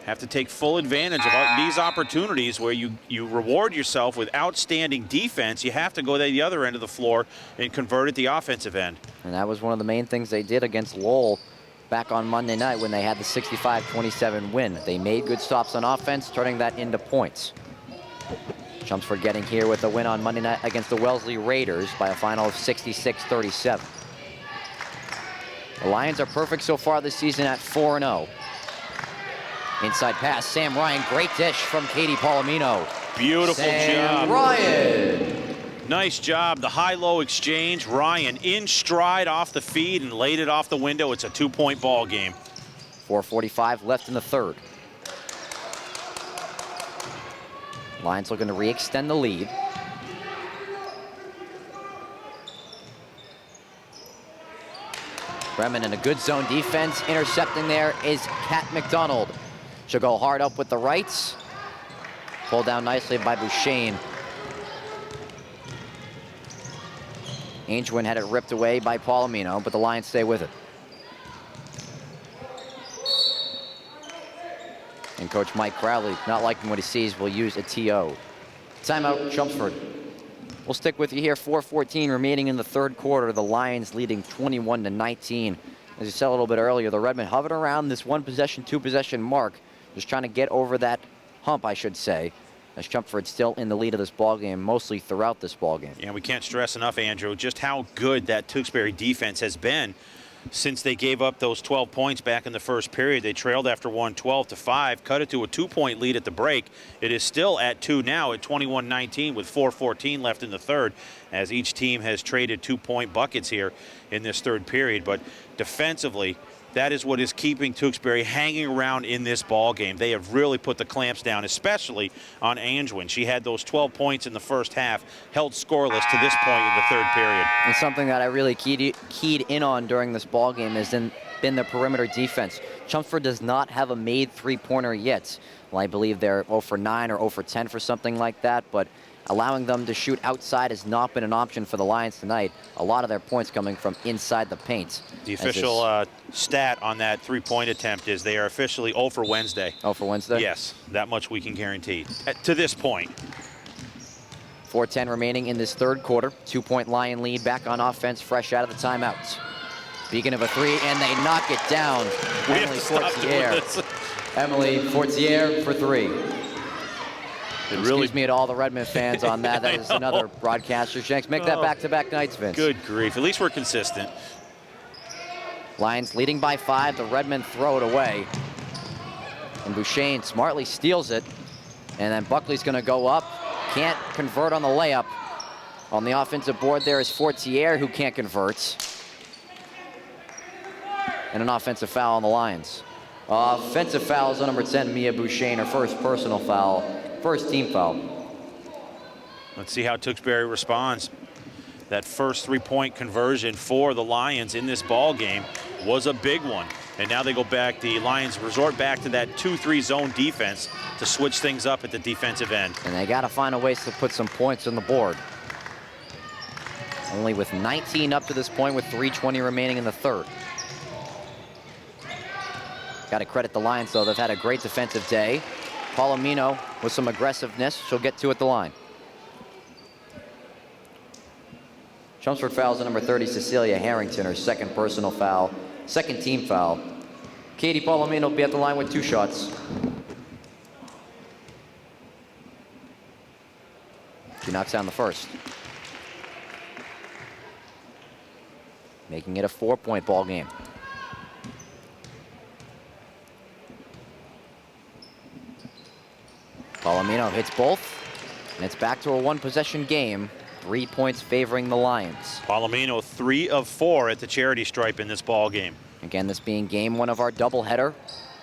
Speaker 3: Have to take full advantage of these opportunities where you reward yourself with outstanding defense. You have to go to the other end of the floor and convert at the offensive end.
Speaker 2: And that was one of the main things they did against Lowell back on Monday night when they had the 65-27 win. They made good stops on offense, turning that into points. Chelmsford getting here with a win on Monday night against the Wellesley Raiders by a final of 66-37. The Lions are perfect so far this season at 4-0. Inside pass, Sam Ryan, great dish from Katie Palomino.
Speaker 3: Beautiful
Speaker 2: Sam
Speaker 3: job.
Speaker 2: Ryan.
Speaker 3: Nice job, the high-low exchange. Ryan in stride off the feed and laid it off the window. It's a 2-point ball game.
Speaker 2: 4:45 left in the third. Lions looking to re-extend the lead. Bremen in a good zone defense. Intercepting there is Kat McDonald. She'll go hard up with the rights. Pulled down nicely by Bouchain. Angewin had it ripped away by Palomino, but the Lions stay with it. And Coach Mike Crowley, not liking what he sees, will use a TO. Timeout, Chelmsford. We'll stick with you here. 4:14 remaining in the third quarter. The Lions leading 21-19. As you said a little bit earlier, the Redmen hovered around this one possession, two possession mark, just trying to get over that hump, I should say, as Chelmsford's still in the lead of this ballgame, mostly throughout this ballgame.
Speaker 3: Yeah, we can't stress enough, Andrew, just how good that Tewksbury defense has been since they gave up those 12 points back in the first period. They trailed after one 12-5, cut it to a 2-point lead at the break. It is still at 2 now at 21-19 with 4:14 left in the third, as each team has traded 2-point buckets here in this third period. But defensively, that is what is keeping Tewksbury hanging around in this ball game. They have really put the clamps down, especially on Angewin. She had those 12 points in the first half, held scoreless to this point in the third period.
Speaker 2: And something that I really keyed in on during this ball game has been the perimeter defense. Chelmsford does not have a made three-pointer yet. Well, I believe they're 0 for 9 or 0 for 10 for something like that, but allowing them to shoot outside has not been an option for the Lions tonight. A lot of their points coming from inside the paint.
Speaker 3: The official stat on that three-point attempt is they are officially 0 for Wednesday.
Speaker 2: 0 for Wednesday?
Speaker 3: Yes, that much we can guarantee to this point.
Speaker 2: 4:10 remaining in this third quarter. 2-point Lion lead back on offense, fresh out of the timeouts. Speaking of a three, and they knock it down. Emily Fortier. Emily Fortier for three. Excuse me to all the Redmond fans on that. That is another broadcaster. Shanks, make that back-to-back nights, Vince.
Speaker 3: Good grief. At least we're consistent.
Speaker 2: Lions leading by 5. The Redmen throw it away. And Bouchain smartly steals it. And then Buckley's going to go up. Can't convert on the layup. On the offensive board there is Fortier, who can't convert. And an offensive foul on the Lions. Offensive fouls on number 10, Mia Bouchain, her first personal foul. First team foul.
Speaker 3: Let's see how Tewksbury responds. That first three-point conversion for the Lions in this ball game was a big one. And now they go back, the Lions resort back to that 2-3 zone defense to switch things up at the defensive end.
Speaker 2: And they got to find a way to put some points on the board. Only with 19 up to this point with 3:20 remaining in the third. Got to credit the Lions, though. They've had a great defensive day. Palomino with some aggressiveness. She'll get two at the line. Chelmsford fouls on number 30, Cecilia Harrington, her second personal foul, second team foul. Katie Palomino will be at the line with 2 shots. She knocks down the first. Making it a 4-point ball game. Palomino hits both, and it's back to a 1-possession game. 3 points favoring the Lions.
Speaker 3: Palomino 3 of 4 at the charity stripe in this ball game.
Speaker 2: Again, this being game 1 of our doubleheader.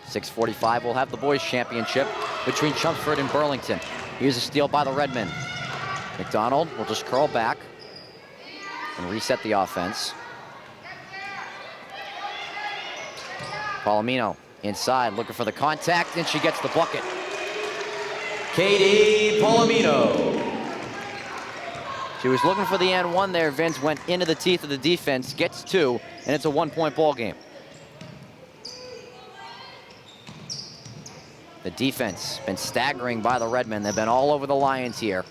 Speaker 2: 6:45, we'll have the boys championship. between Chelmsford and Burlington. Here's a steal by the Redmen. McDonald will just curl back and reset the offense. Palomino inside, looking for the contact, and she gets the bucket. Katie Palomino. She was looking for the and one there. Vince went into the teeth of the defense, gets two, and it's a one-point ball game. The defense been staggering by the Redmen. They've been all over the Lions here.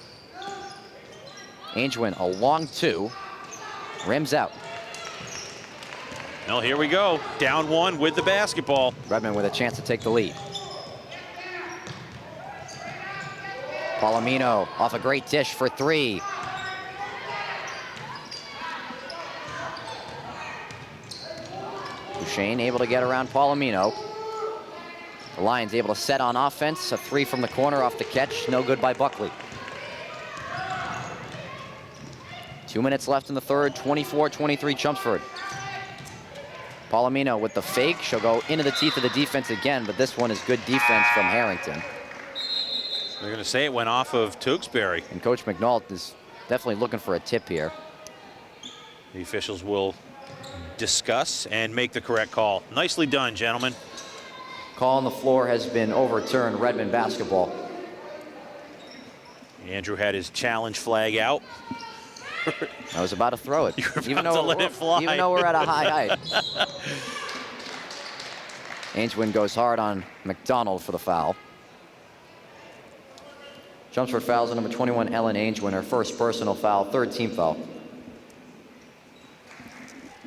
Speaker 2: Angewin, a long two, rims out.
Speaker 3: Well, here we go. Down one with the basketball.
Speaker 2: Redmen with a chance to take the lead. Palomino off a great dish for three. Duchesne able to get around Palomino. The Lions able to set on offense. A three from the corner off the catch. No good by Buckley. 2 minutes left in the third. 24-23 Chelmsford. Palomino with the fake. She'll go into the teeth of the defense again, but this one is good defense from Harrington.
Speaker 3: They're going to say it went off of Tewksbury.
Speaker 2: And Coach McNaught is definitely looking for a tip here.
Speaker 3: The officials will discuss and make the correct call. Nicely done, gentlemen.
Speaker 2: Call on the floor has been overturned. Redmond basketball.
Speaker 3: Andrew had his challenge flag out.
Speaker 2: I was about to throw it.
Speaker 3: You were about to let it fly.
Speaker 2: Even though we're at a high height. Angewin goes hard on McDonald for the foul. Chelmsford fouls on number 21, Ellen Angewin, her first personal foul, third team foul.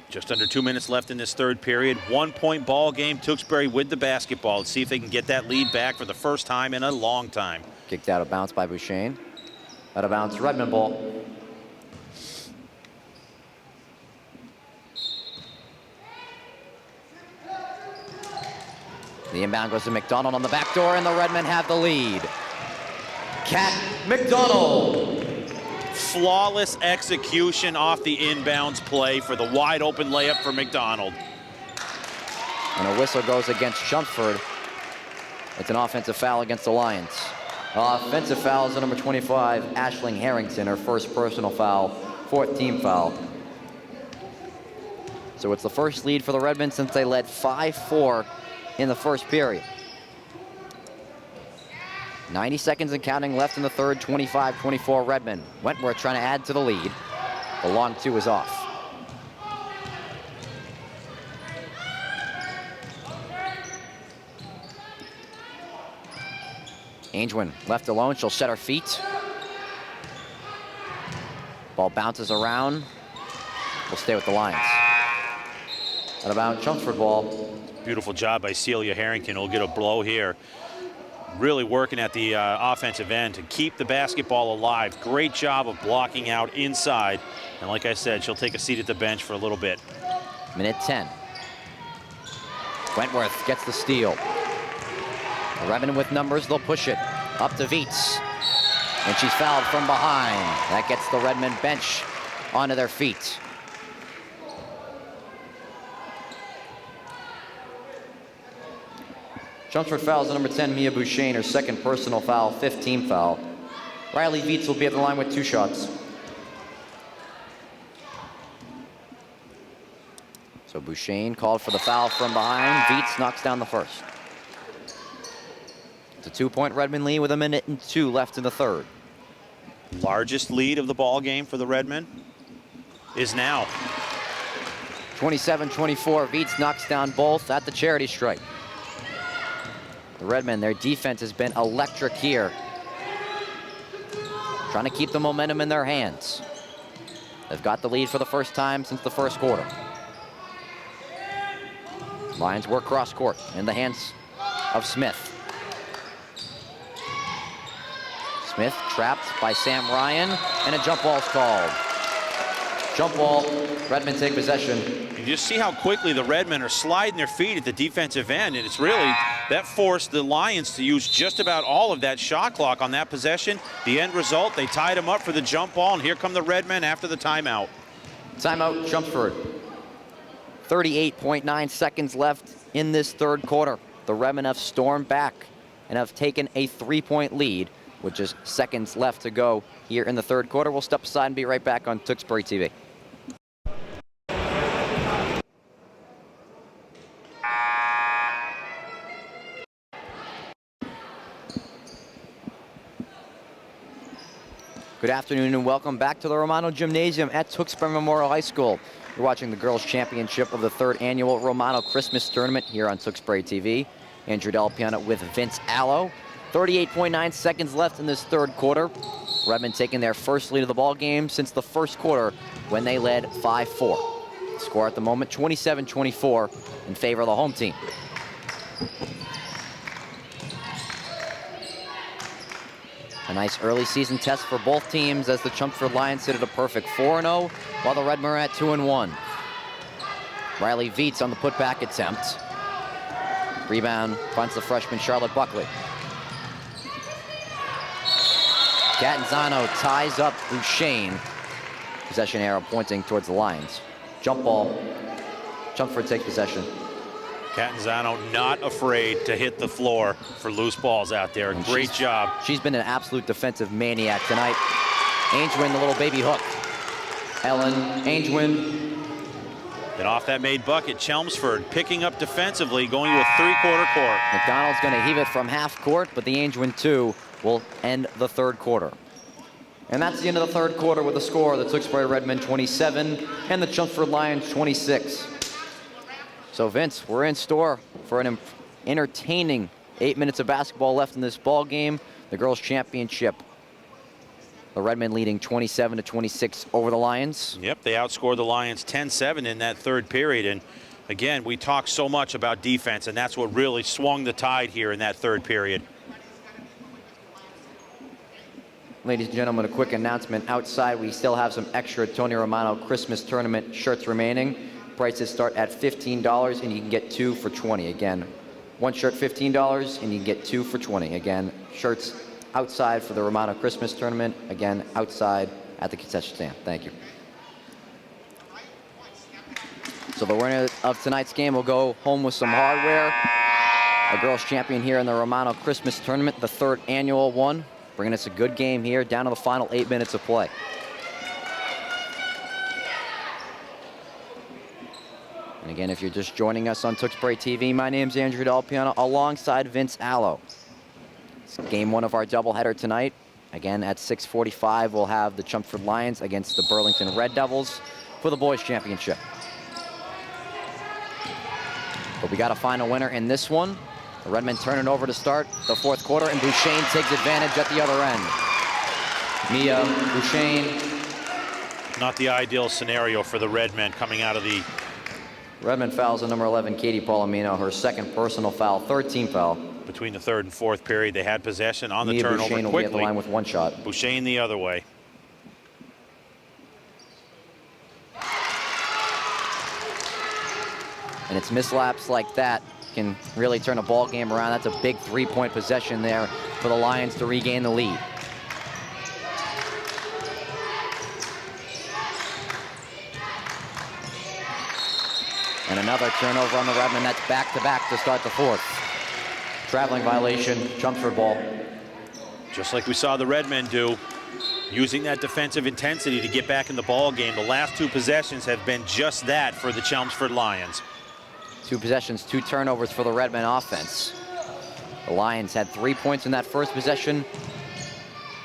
Speaker 3: Just under 2 minutes left in this third period. 1 point ball game. Tewksbury with the basketball. Let's see if they can get that lead back for the first time in a long time.
Speaker 2: Kicked out of bounds by Bouchane. Out of bounds, Redmond ball. The inbound goes to McDonald on the back door, and the Redmen have the lead. Kat McDonald.
Speaker 3: Flawless execution off the inbounds play for the wide open layup for McDonald.
Speaker 2: And a whistle goes against Chelmsford. It's an offensive foul against the Lions. Offensive foul is on number 25, Aisling Harrington, her first personal foul, fourth team foul. So it's the first lead for the Redmen since they led 5-4 in the first period. 90 seconds and counting left in the third, 25-24 Redmond. Wentworth trying to add to the lead. The long two is off. Angewin left alone, she'll set her feet. Ball bounces around. We'll stay with the Lions. Out of bounds, Chelmsford ball.
Speaker 3: Beautiful job by Celia Harrington. Will get a blow here. Really working at the offensive end to keep the basketball alive. Great job of blocking out inside. And like I said, she'll take a seat at the bench for a little bit.
Speaker 2: Minute 10. Wentworth gets the steal. The Redmond with numbers, they'll push it up to Viets. And she's fouled from behind. That gets the Redmond bench onto their feet. Chelmsford fouls on number 10, Mia Bouchane, her second personal foul, fifth team foul. Riley Viets will be at the line with 2 shots. So Bouchane called for the foul from behind. Viets knocks down the first. It's a 2-point Redmond lead with 1 minute and 2 left in the third.
Speaker 3: Largest lead of the ball game for the Redmen is now.
Speaker 2: 27-24, Viets knocks down both at the charity stripe. The Redmen, their defense has been electric here. Trying to keep the momentum in their hands. They've got the lead for the first time since the first quarter. Lions work cross court in the hands of Smith. Smith trapped by Sam Ryan, and a jump ball's called. Jump ball, Redmond take possession.
Speaker 3: You just see how quickly the Redmen are sliding their feet at the defensive end, and it's really, that forced the Lions to use just about all of that shot clock on that possession. The end result, they tied them up for the jump ball, and here come the Redmen after the timeout.
Speaker 2: Timeout, Chelmsford. 38.9 seconds left in this third quarter. The Redmen have stormed back and have taken a 3-point lead with just seconds left to go here in the third quarter. We'll step aside and be right back on Tewksbury TV. Good afternoon and welcome back to the Romano Gymnasium at Tewksbury Memorial High School. You're watching the girls' championship of the 3rd annual Romano Christmas Tournament here on Tewksbury TV. Andrew Del Piano with Vince Allo. 38.9 seconds left in this third quarter. Redmond taking their first lead of the ball game since the first quarter when they led 5-4. Score at the moment 27-24 in favor of the home team. A nice early season test for both teams as the Chelmsford Lions sit at a perfect 4-0, while the Redmen are at 2-1. Riley Viets on the putback attempt. Rebound finds the freshman Charlotte Buckley. Catanzano ties up Bouchane. Possession arrow pointing towards the Lions. Jump ball. Chelmsford takes possession.
Speaker 3: Catanzano not afraid to hit the floor for loose balls out there.
Speaker 2: And
Speaker 3: great job.
Speaker 2: She's been an absolute defensive maniac tonight. Angewin, the little baby hook. Ellen Angewin.
Speaker 3: And off that made bucket, Chelmsford picking up defensively, going to a 3-quarter court.
Speaker 2: McDonald's going to heave it from half court, but the Angewin 2 will end the third quarter. And that's the end of the third quarter with a score of the Tewksbury Redmen 27 and the Chelmsford Lions 26. So Vince, we're in store for an entertaining 8 minutes of basketball left in this ball game. The girls' championship. The Redmen leading 27-26 over the Lions.
Speaker 3: Yep, they outscored the Lions 10-7 in that third period. And again, we talk so much about defense, and that's what really swung the tide here in that third period.
Speaker 2: Ladies and gentlemen, a quick announcement. Outside, we still have some extra Tony Romano Christmas Tournament shirts remaining. Prices start at $15 and you can get 2 for $20. Again, one shirt $15 and you can get 2 for $20. Again, shirts outside for the Romano Christmas Tournament. Again, outside at the concession stand. Thank you. So the winner of tonight's game will go home with some hardware. A girls champion here in the Romano Christmas Tournament, the 3rd annual one. Bringing us a good game here down to the final 8 minutes of play. And again, if you're just joining us on Tewksbury TV, my name's Andrew Del Piano alongside Vince Allo. It's game 1 of our doubleheader tonight. Again, at 6:45, we'll have the Chelmsford Lions against the Burlington Red Devils for the boys' championship. But we got to find a winner in this one. The Redmen turn it over to start the fourth quarter, and Bouchane takes advantage at the other end. Mia Bouchane.
Speaker 3: Not the ideal scenario for the Redmen coming out of the...
Speaker 2: Redmen fouls on number 11, Katie Palomino, her 2nd personal foul, 3rd team foul.
Speaker 3: Between the 3rd and 4th period, they had possession on the turnover
Speaker 2: Bouchane
Speaker 3: quickly.
Speaker 2: will be at the line with 1 shot.
Speaker 3: Bouchane the other way.
Speaker 2: And it's mislaps like that can really turn a ball game around. That's a big 3-point possession there for the Lions to regain the lead. And another turnover on the Redmen. That's back-to-back to start the 4th. Traveling violation, Chelmsford ball.
Speaker 3: Just like we saw the Redmen do, using that defensive intensity to get back in the ball game. The last 2 possessions have been just that for the Chelmsford Lions.
Speaker 2: 2 possessions, 2 turnovers for the Redmen offense. The Lions had 3 points in that first possession.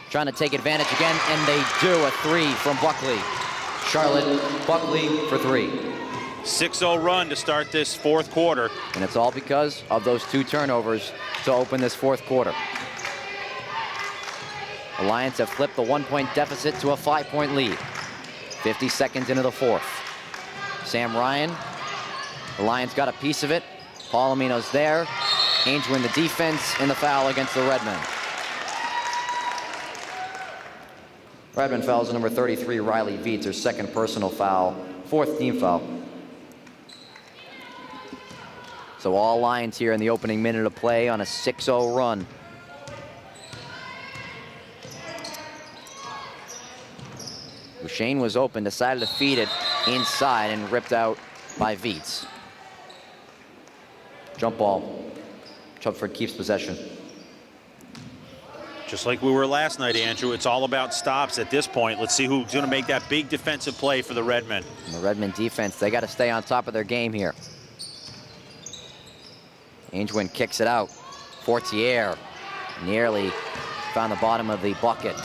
Speaker 2: Trying to take advantage again, and they do. A 3 from Buckley. Charlotte Buckley for 3.
Speaker 3: 6-0 run to start this 4th quarter.
Speaker 2: And it's all because of those 2 turnovers to open this 4th quarter. The Lions have flipped the 1-point deficit to a 5-point lead. 50 seconds into the 4th. Sam Ryan. The Lions got a piece of it. Palomino's there. Angewin the defense and the foul against the Redmen. Redmen fouls on number 33, Riley Viets, her 2nd personal foul, 4th team foul. So all Lions here in the opening minute of play on a 6-0 run. Bouchane was open, decided to feed it inside and ripped out by Viets. Jump ball. Chelmsford keeps possession.
Speaker 3: Just like we were last night, Andrew, it's all about stops at this point. Let's see who's going to make that big defensive play for the Redmen.
Speaker 2: And the Redmen defense, they got to stay on top of their game here. Angewin kicks it out. Fortier nearly found the bottom of the bucket.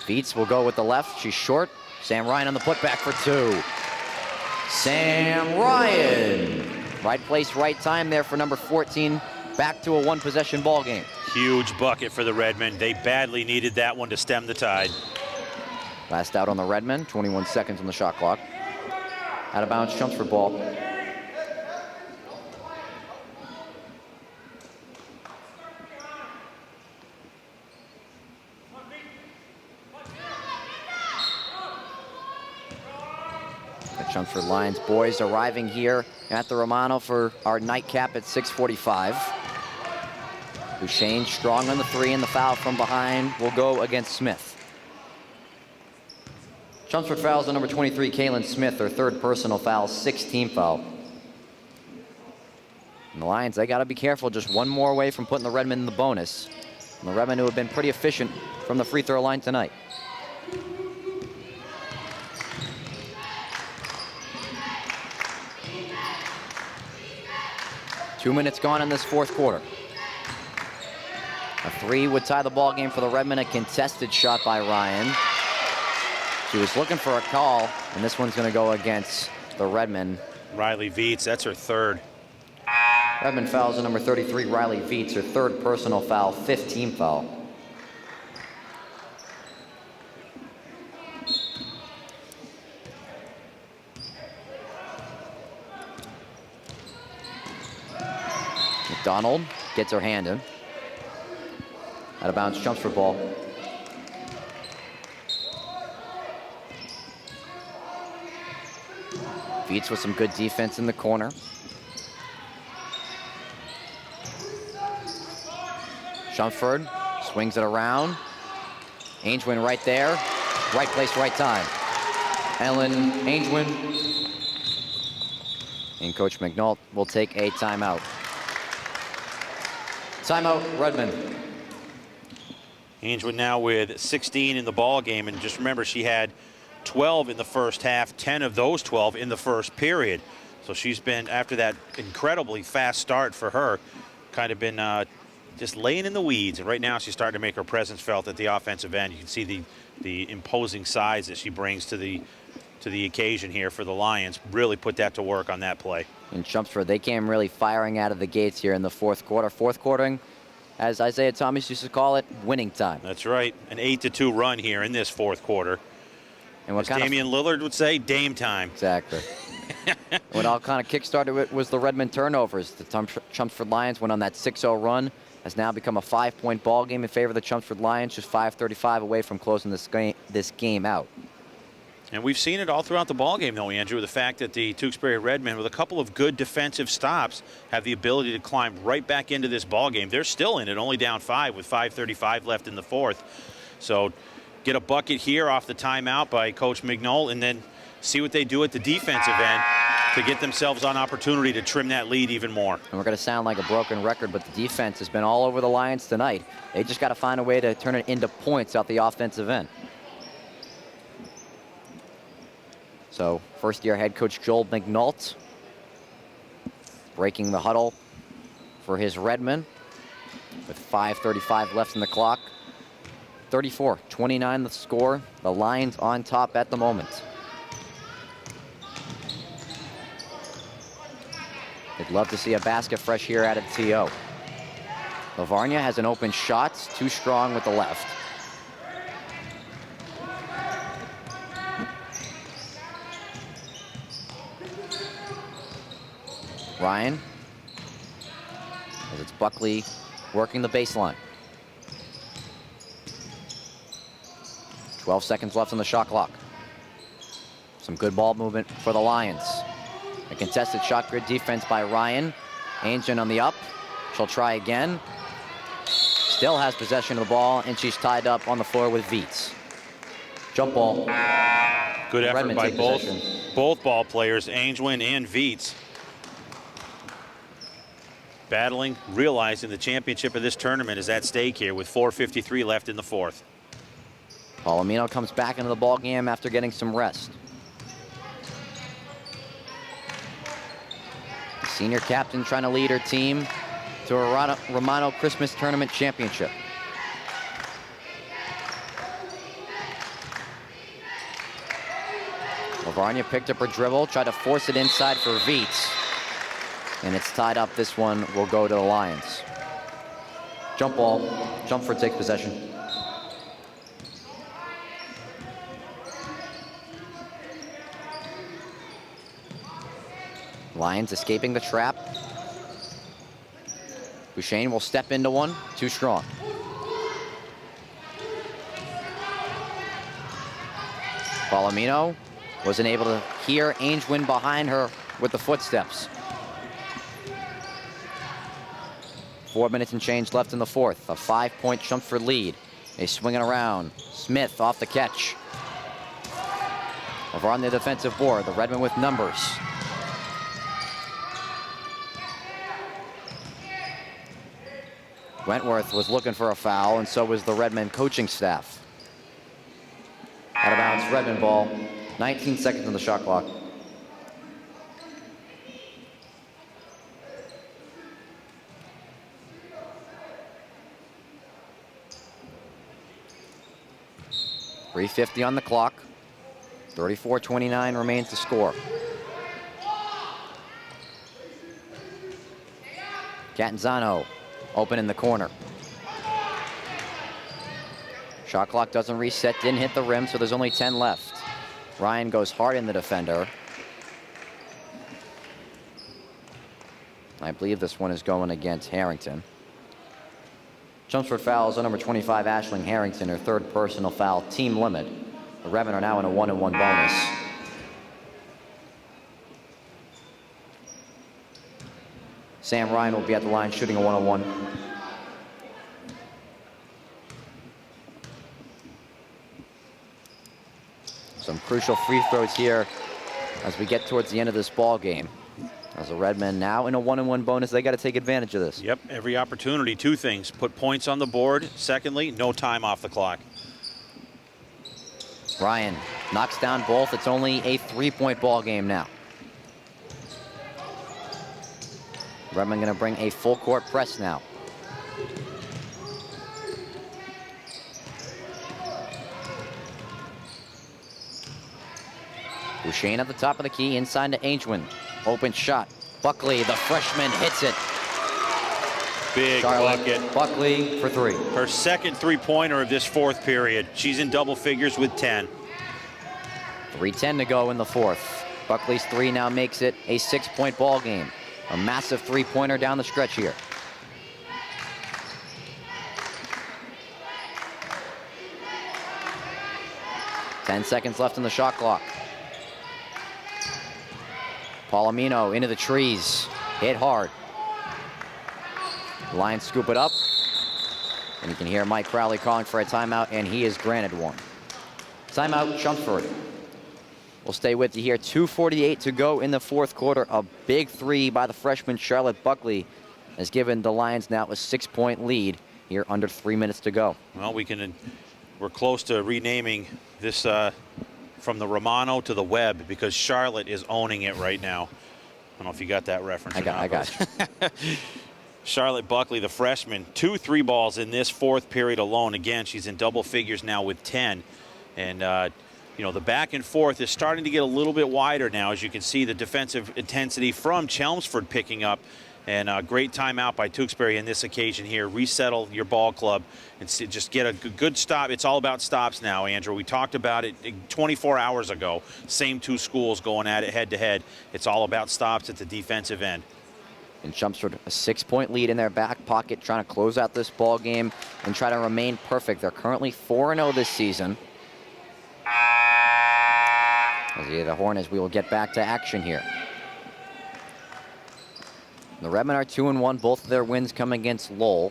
Speaker 2: Beats will go with the left. She's short. Sam Ryan on the putback for 2. Sam Ryan. Right place, right time there for number 14. Back to a one-possession ball game.
Speaker 3: Huge bucket for the Redmen. They badly needed that one to stem the tide.
Speaker 2: Last out on the Redmen. 21 seconds on the shot clock. Out of bounds, Chelmsford ball. The Chelmsford Lions boys arriving here at the Romano for our nightcap at 6:45. Duchesne strong on the 3, and the foul from behind will go against Smith. Chelmsford fouls on number 23, Kaylin Smith, their 3rd personal foul, 6th team foul. And the Lions, they got to be careful, just one more away from putting the Redmen in the bonus. And the Redmen, who have been pretty efficient from the free throw line tonight. Two minutes gone in this 4th quarter. A 3 would tie the ball game for the Redmen. A contested shot by Ryan. She was looking for a call, and this one's going to go against the Redmen.
Speaker 3: Riley Viets, that's her 3rd.
Speaker 2: Redmen fouls on number 33, Riley Viets, her 3rd personal foul, 5th team foul. McDonald gets her hand in. Out of bounds, Chelmsford ball. Beats with some good defense in the corner. Chelmsford swings it around. Angewin right there. Right place, right time. Ellen Angewin. And Coach McNaught will take a timeout. Timeout, Redmen.
Speaker 3: Angewin now with 16 in the ball game, and just remember she had 12 in the first half, 10 of those 12 in the first period. So she's been, after that incredibly fast start for her, kind of been just laying in the weeds. And right now she's starting to make her presence felt at the offensive end. You can see the imposing size that she brings to the occasion here for the Lions. Really put that to work on that play.
Speaker 2: And Chelmsford, they came really firing out of the gates here in the 4th quarter. 4th quartering, as Isaiah Thomas used to call it, winning time.
Speaker 3: That's right. An 8-2 run here in this 4th quarter.
Speaker 2: And what
Speaker 3: as Damian Lillard would say, Dame time.
Speaker 2: Exactly. What all kind of kick-started it was the Redmen turnovers. The Chelmsford Lions went on that 6-0 run. Has now become a 5-point ball game in favor of the Chelmsford Lions, just 5:35 away from closing this game out.
Speaker 3: And we've seen it all throughout the ball game, though, Andrew, the fact that the Tewksbury Redmen, with a couple of good defensive stops, have the ability to climb right back into this ball game. They're still in it, only down 5 with 5:35 left in the 4th. So get a bucket here off the timeout by Coach McNaught, and then see what they do at the defensive end to get themselves on opportunity to trim that lead even more.
Speaker 2: And we're going to sound like a broken record, but the defense has been all over the Lions tonight. They just got to find a way to turn it into points out the offensive end. So, first-year head coach Joel McNaught breaking the huddle for his Redmen with 5:35 left in the clock. 34-29 the score. The Lions on top at the moment. They'd love to see a basket fresh here out of TO. Lavarnia has an open shot, too strong with the left. Ryan, as it's Buckley working the baseline. 12 seconds left on the shot clock. Some good ball movement for the Lions. A contested shot, good defense by Ryan. Angewin on the up. She'll try again. Still has possession of the ball, and she's tied up on the floor with Viets. Jump ball.
Speaker 3: Good effort
Speaker 2: Redmen
Speaker 3: by
Speaker 2: take
Speaker 3: both
Speaker 2: possession.
Speaker 3: ball players, Angewin and Viets. battling, realizing the championship of this tournament is at stake here with 4:53 left in the fourth.
Speaker 2: Palomino comes back into the ball game after getting some rest. The senior captain trying to lead her team to a Romano Christmas Tournament championship. Lavarnia picked up her dribble, tried to force it inside for Viets. And it's tied up. This one will go to the Lions. Jump ball. Chelmsford takes possession. Lions escaping the trap. Bouchane will step into one. Too strong. Palomino wasn't able to hear Aingewin behind her with the footsteps. 4 minutes and change left in the fourth. A 5-point Chelmsford lead. They swing it around. Smith off the catch. Over on the defensive board, the Redmen with numbers. Wentworth was looking for a foul, and so was the Redmen coaching staff. Out of bounds, Redmen ball. 19 seconds on the shot clock. .350 on the clock. 34-29 remains to score. Catanzano open in the corner. Shot clock doesn't reset, didn't hit the rim, so there's only 10 left. Ryan goes hard in the defender. I believe this one is going against Harrington. Chelmsford fouls on number 25, Aisling Harrington, her third personal foul, team limit. The Redmen are now in a 1-1 bonus. Sam Ryan will be at the line shooting a 1-on-1. Some crucial free throws here as we get towards the end of this ball game. As the Redmen now in a 1-on-1 bonus, they got to take advantage of this.
Speaker 3: Yep, every opportunity, two things. Put points on the board. Secondly, no time off the clock.
Speaker 2: Ryan knocks down both. It's only a 3-point ball game now. Redmen going to bring a full court press now. Bouchane at the top of the key, inside to Aingewin. Open shot. Buckley, the freshman, hits it.
Speaker 3: Big
Speaker 2: Charlotte
Speaker 3: bucket.
Speaker 2: Buckley for 3.
Speaker 3: Her second three-pointer of this fourth period. She's in double figures with 10.
Speaker 2: 3:10 to go in the fourth. Buckley's 3 now makes it a 6-point ball game. A massive 3-pointer down the stretch here. Ten seconds left in the shot clock. Palomino into the trees. Hit hard. Lions scoop it up. And you can hear Mike Crowley calling for a timeout, and he is granted one. Timeout, Chelmsford. We'll stay with you here. 2:48 to go in the fourth quarter. A big 3 by the freshman Charlotte Buckley has given the Lions now a 6-point lead here under 3 minutes to go.
Speaker 3: Well, we're close to renaming this from the Romano to the Webb because Charlotte is owning it right now. I don't know if you got that reference.
Speaker 2: I got it.
Speaker 3: Charlotte Buckley, the freshman, 2 3-balls in this fourth period alone. Again, she's in double figures now with 10. And, you know, the back and forth is starting to get a little bit wider now. As you can see, the defensive intensity from Chelmsford picking up. And a great timeout by Tewksbury in this occasion here. Resettle your ball club and just get a good stop. It's all about stops now, Andrew. We talked about it 24 hours ago. Same two schools going at it head-to-head. It's all about stops at the defensive end.
Speaker 2: And Chelmsford, a 6-point lead in their back pocket, trying to close out this ball game and try to remain perfect. They're currently 4-0 this season. As the Hornets, we will get back to action here. The Redmen are 2-1. Both of their wins come against Lowell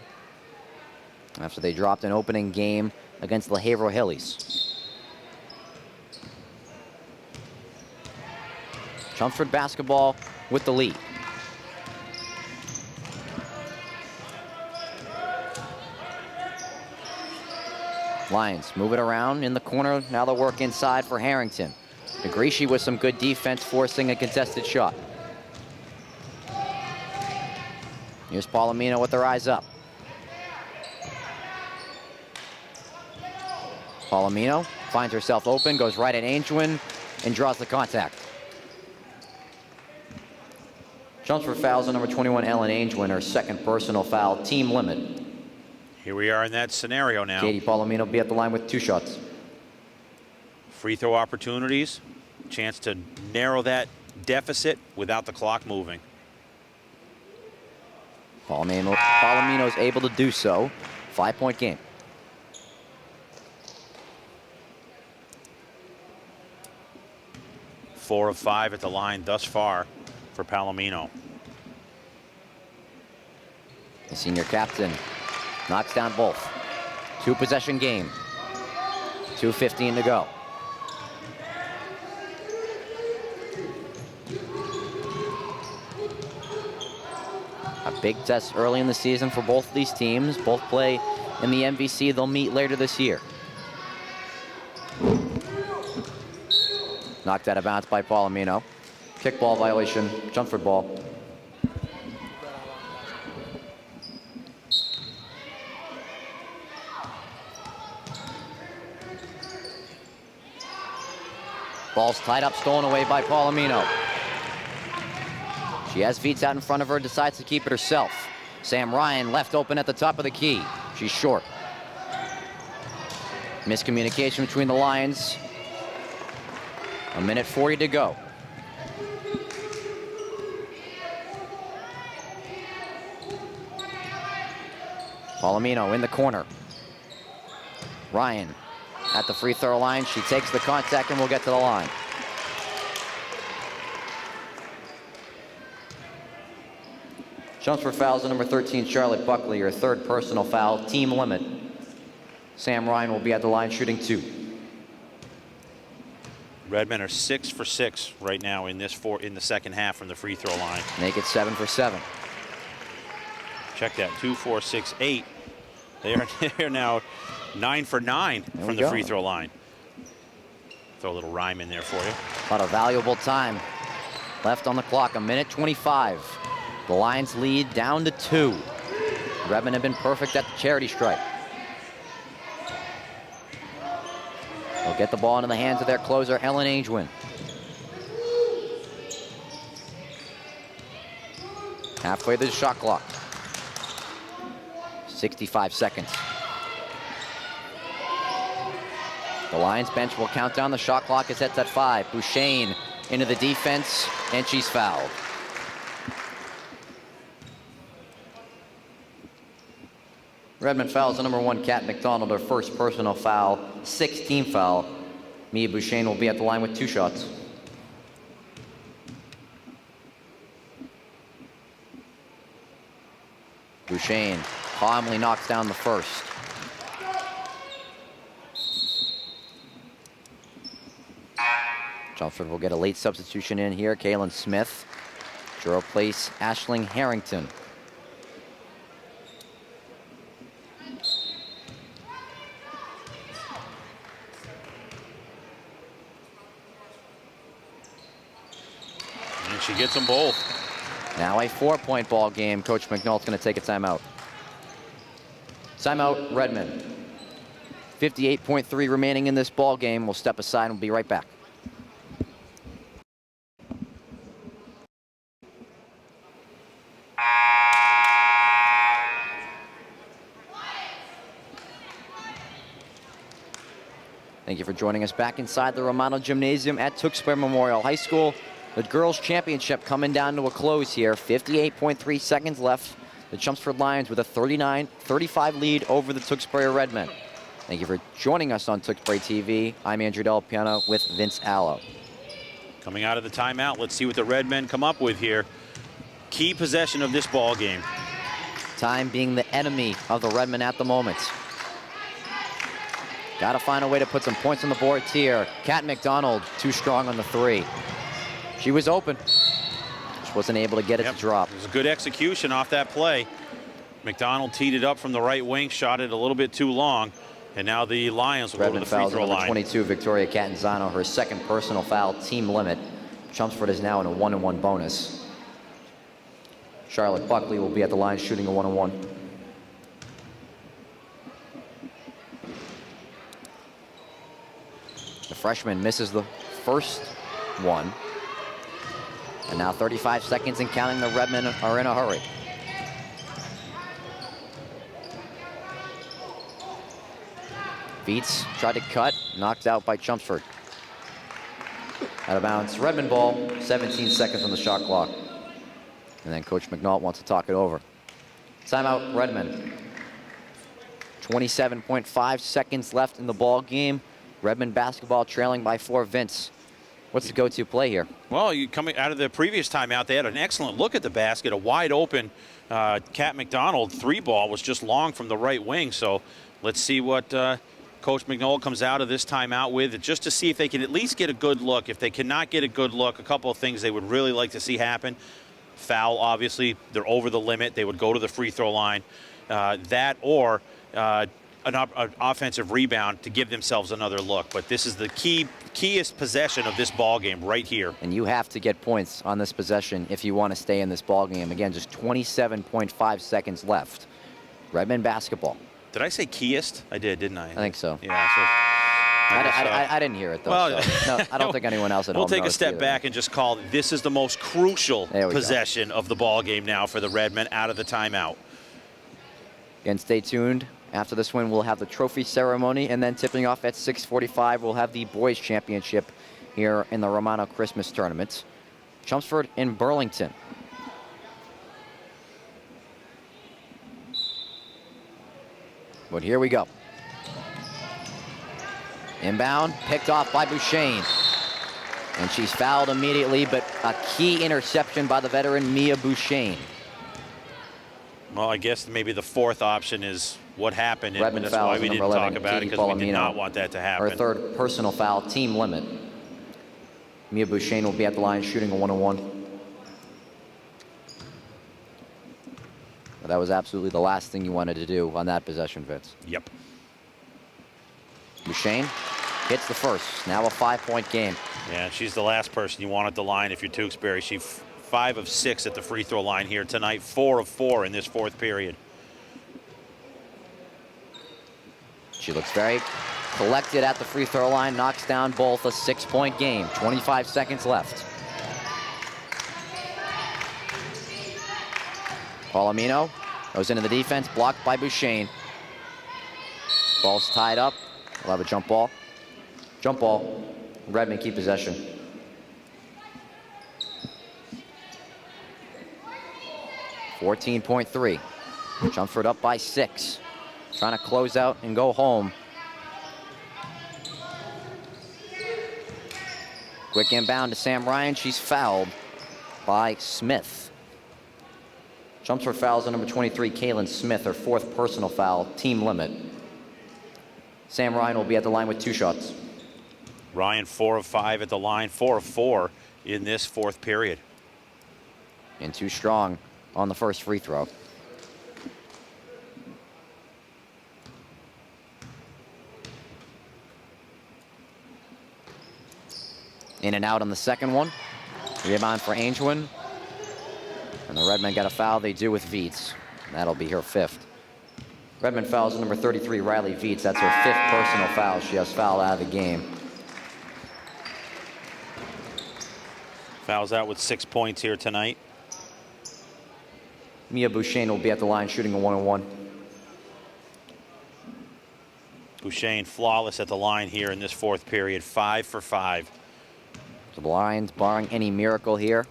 Speaker 2: after they dropped an opening game against the Haverhill Hillies. Chelmsford basketball with the lead. Lions move it around in the corner. Now they'll work inside for Harrington. Negrici with some good defense, forcing a contested shot. Here's Palomino with their eyes up. Palomino finds herself open, goes right at Angewin, and draws the contact. Chelmsford fouls on number 21, Ellen Angewin, her second personal foul, team limit.
Speaker 3: Here we are in that scenario now.
Speaker 2: Katie Palomino will be at the line with 2 shots.
Speaker 3: Free throw opportunities, chance to narrow that deficit without the clock moving.
Speaker 2: Palomino's able to do so. 5-point game.
Speaker 3: Four of 5 at the line thus far for Palomino.
Speaker 2: The senior captain knocks down both. 2-possession game. 2:15 to go. A big test early in the season for both these teams. Both play in the MVC. They'll meet later this year. Knocked out of bounds by Palomino. Kickball violation, Chelmsford ball. Ball's tied up, stolen away by Palomino. She has feet out in front of her, decides to keep it herself. Sam Ryan left open at the top of the key. She's short. Miscommunication between the Lions. 1:40 to go. Palomino in the corner. Ryan at the free throw line. She takes the contact and will get to the line. Chelmsford fouls on number 13, Charlotte Buckley, her third personal foul, team limit. Sam Ryan will be at the line shooting 2.
Speaker 3: Redmen are 6 for 6 right now in the second half from the free throw line.
Speaker 2: Make it 7 for 7.
Speaker 3: Check that, 2, 4, 6, 8. They're now 9 for 9 from the free throw line. Throw a little rhyme in there for you.
Speaker 2: A lot of valuable time left on the clock. 1:25. The Lions lead down to 2. Redmond have been perfect at the charity stripe. They'll get the ball into the hands of their closer, Ellen Angewin. Halfway through the shot clock. 65 seconds. The Lions bench will count down. The shot clock is set at 5. Bouchane into the defense, and she's fouled. Redmond fouls the number 1, Kat McDonald, her first personal foul, 6th team foul. Mia Bouchane will be at the line with 2 shots. Bouchane calmly knocks down the first. Chelmsford will get a late substitution in here. Kaylin Smith to replace Aisling Harrington.
Speaker 3: And she gets them both.
Speaker 2: Now a 4-point ball game. Coach McNulty's going to take a timeout. Timeout, Redmond. 58.3 remaining in this ball game. We'll step aside and we'll be right back. Thank you for joining us back inside the Romano Gymnasium at Tewksbury Memorial High School. The girls' championship coming down to a close here. 58.3 seconds left. The Chelmsford Lions with a 39-35 lead over the Tewksbury Redmen. Thank you for joining us on Tewksbury TV. I'm Andrew Del Piano with Vince Allo.
Speaker 3: Coming out of the timeout, let's see what the Redmen come up with here. Key possession of this ball game.
Speaker 2: Time being the enemy of the Redmen at the moment. Got to find a way to put some points on the boards here. Kat McDonald, too strong on the 3. She was open. Just wasn't able to get it to drop.
Speaker 3: It was a good execution off that play. McDonald teed it up from the right wing, shot it a little bit too long. And now the Lions will go to
Speaker 2: Redmond
Speaker 3: the free
Speaker 2: fouls
Speaker 3: throw
Speaker 2: number
Speaker 3: line.
Speaker 2: 22, Victoria Catanzano, her second personal foul, team limit. Chelmsford is now in a 1-1 bonus. Charlotte Buckley will be at the line shooting a 1-1. The freshman misses the first one. And now 35 seconds and counting. The Redmen are in a hurry. Beats tried to cut, knocked out by Chelmsford. Out of bounds, Redmond ball, 17 seconds on the shot clock. And then Coach McNaught wants to talk it over. Timeout, Redmond. 27.5 seconds left in the ball game. Redmond basketball trailing by 4. Vince, what's the go-to play here?
Speaker 3: Well, you coming out of the previous timeout, they had an excellent look at the basket. A wide open Cat McDonald 3-ball was just long from the right wing. So let's see what Coach McNaught comes out of this timeout with, just to see if they can at least get a good look. If they cannot get a good look, a couple of things they would really like to see happen. Foul, obviously, they're over the limit. They would go to the free throw line. That or an offensive rebound to give themselves another look. But this is the keyest possession of this ball game right here.
Speaker 2: And you have to get points on this possession if you want to stay in this ball game. Again, just 27.5 seconds left. Redmond basketball.
Speaker 3: Did I say keyest? I did, didn't I?
Speaker 2: I think so.
Speaker 3: Yeah. So
Speaker 2: I didn't hear it, though.
Speaker 3: Well,
Speaker 2: so. No, I don't think anyone else at home
Speaker 3: We'll take a
Speaker 2: noticed
Speaker 3: step
Speaker 2: either.
Speaker 3: back and just call it, this is the most crucial
Speaker 2: There we go.
Speaker 3: possession of the ball game now for the Redmen out of the timeout.
Speaker 2: Again, stay tuned. After this win, we'll have the trophy ceremony, and then tipping off at 6:45, we'll have the boys' championship here in the Romano Christmas tournament. Chelmsford in Burlington. But here we go. Inbound, picked off by Bouchain. And she's fouled immediately, but a key interception by the veteran Mia Bouchain.
Speaker 3: Well, I guess maybe the fourth option is what happened, and
Speaker 2: Redmond
Speaker 3: that's
Speaker 2: fouls
Speaker 3: why we
Speaker 2: number
Speaker 3: didn't
Speaker 2: 11,
Speaker 3: talk about it,
Speaker 2: Katie
Speaker 3: because we
Speaker 2: Palomino.
Speaker 3: did not want that to happen.
Speaker 2: Her third personal foul, team limit. Mia Bouchain will be at the line shooting a 1-on-1. But that was absolutely the last thing you wanted to do on that possession, Vince.
Speaker 3: Yep.
Speaker 2: Bouchain hits the first. Now a 5-point game.
Speaker 3: Yeah, she's the last person you want at the line if you're Tewksbury. She's 5 of 6 at the free throw line here tonight, 4 of 4 in this fourth period.
Speaker 2: She looks very collected at the free throw line, knocks down both. A 6-point game, 25 seconds left. Palomino goes into the defense, blocked by Bouchain. Ball's tied up. We'll have a jump ball. Jump ball. Redmond keep possession. .3. Chelmsford up by 6. Trying to close out and go home. Quick inbound to Sam Ryan. She's fouled by Smith. Chelmsford fouls on number 23, Kaylin Smith, her 4th personal foul, team limit. Sam Ryan will be at the line with 2 shots.
Speaker 3: Ryan 4 of 5 at the line, 4 of 4 in this fourth period.
Speaker 2: And too strong on the first free throw. In and out on the second one. Rebound for Angewin. And the Redmen got a foul. They do with Viets. That'll be her 5th. Redmond fouls number 33, Riley Viets. That's her 5th personal foul. She has fouled out of the game.
Speaker 3: Fouls out with 6 points here tonight.
Speaker 2: Mia Bouchain will be at the line shooting a 1-on-1.
Speaker 3: Bouchain flawless at the line here in this fourth period, 5 for 5.
Speaker 2: The Lions, barring any miracle here.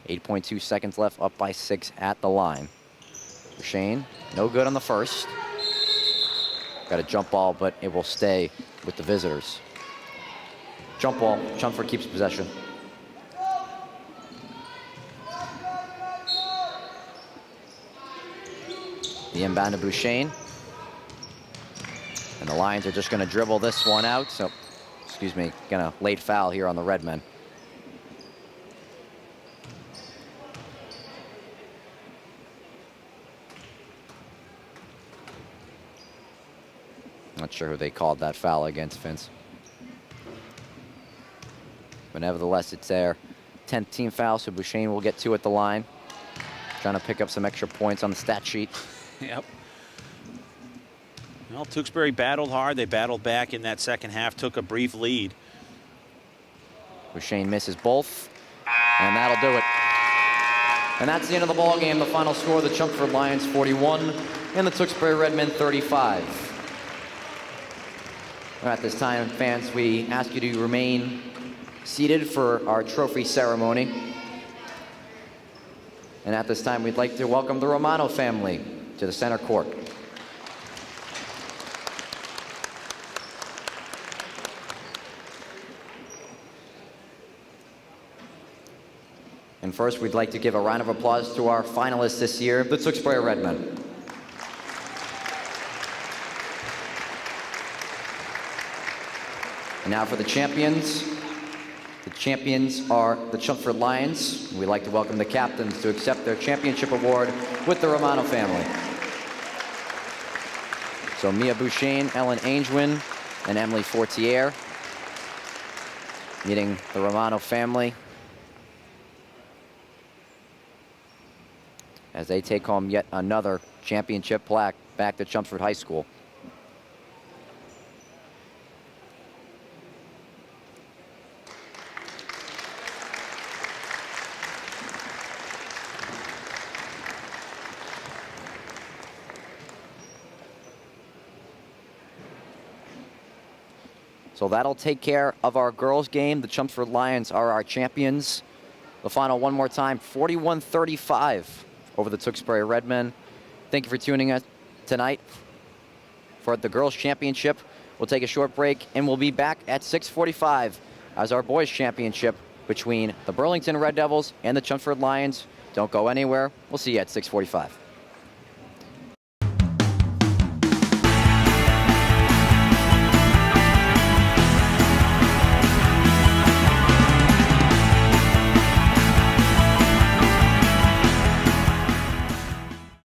Speaker 2: 8.2 seconds left, up by 6 at the line. Bouchain, no good on the first. Got a jump ball, but it will stay with the visitors. Jump ball, Chelmsford keeps possession. The inbound to Bouchain. And the Lions are just going to dribble this one out. So, excuse me, gonna late foul here on the Redmen. Not sure who they called that foul against, Vince. But nevertheless, it's their 10th team foul, so Bouchain will get 2 at the line. Trying to pick up some extra points on the stat sheet.
Speaker 3: Yep. Well, Tewksbury battled hard. They battled back in that second half, took a brief lead.
Speaker 2: Bouchain misses both, and that'll do it. And that's the end of the ball game. The final score, the Chelmsford Lions 41 and the Tewksbury Redmen 35. At this time, fans, we ask you to remain seated for our trophy ceremony. And at this time, we'd like to welcome the Romano family to the center court. And first, we'd like to give a round of applause to our finalists this year, the Tewksbury Redmen. And now for the champions. The champions are the Chelmsford Lions. We'd like to welcome the captains to accept their championship award with the Romano family. So Mia Bouchain, Ellen Angewin, and Emily Fortier meeting the Romano family as they take home yet another championship plaque back to Chelmsford High School. So that'll take care of our girls' game. The Chelmsford Lions are our champions. The final one more time, 41-35 over the Tewksbury Redmen. Thank you for tuning in tonight for the girls' championship. We'll take a short break, and we'll be back at 6:45 as our boys' championship between the Burlington Red Devils and the Chelmsford Lions. Don't go anywhere. We'll see you at 6:45.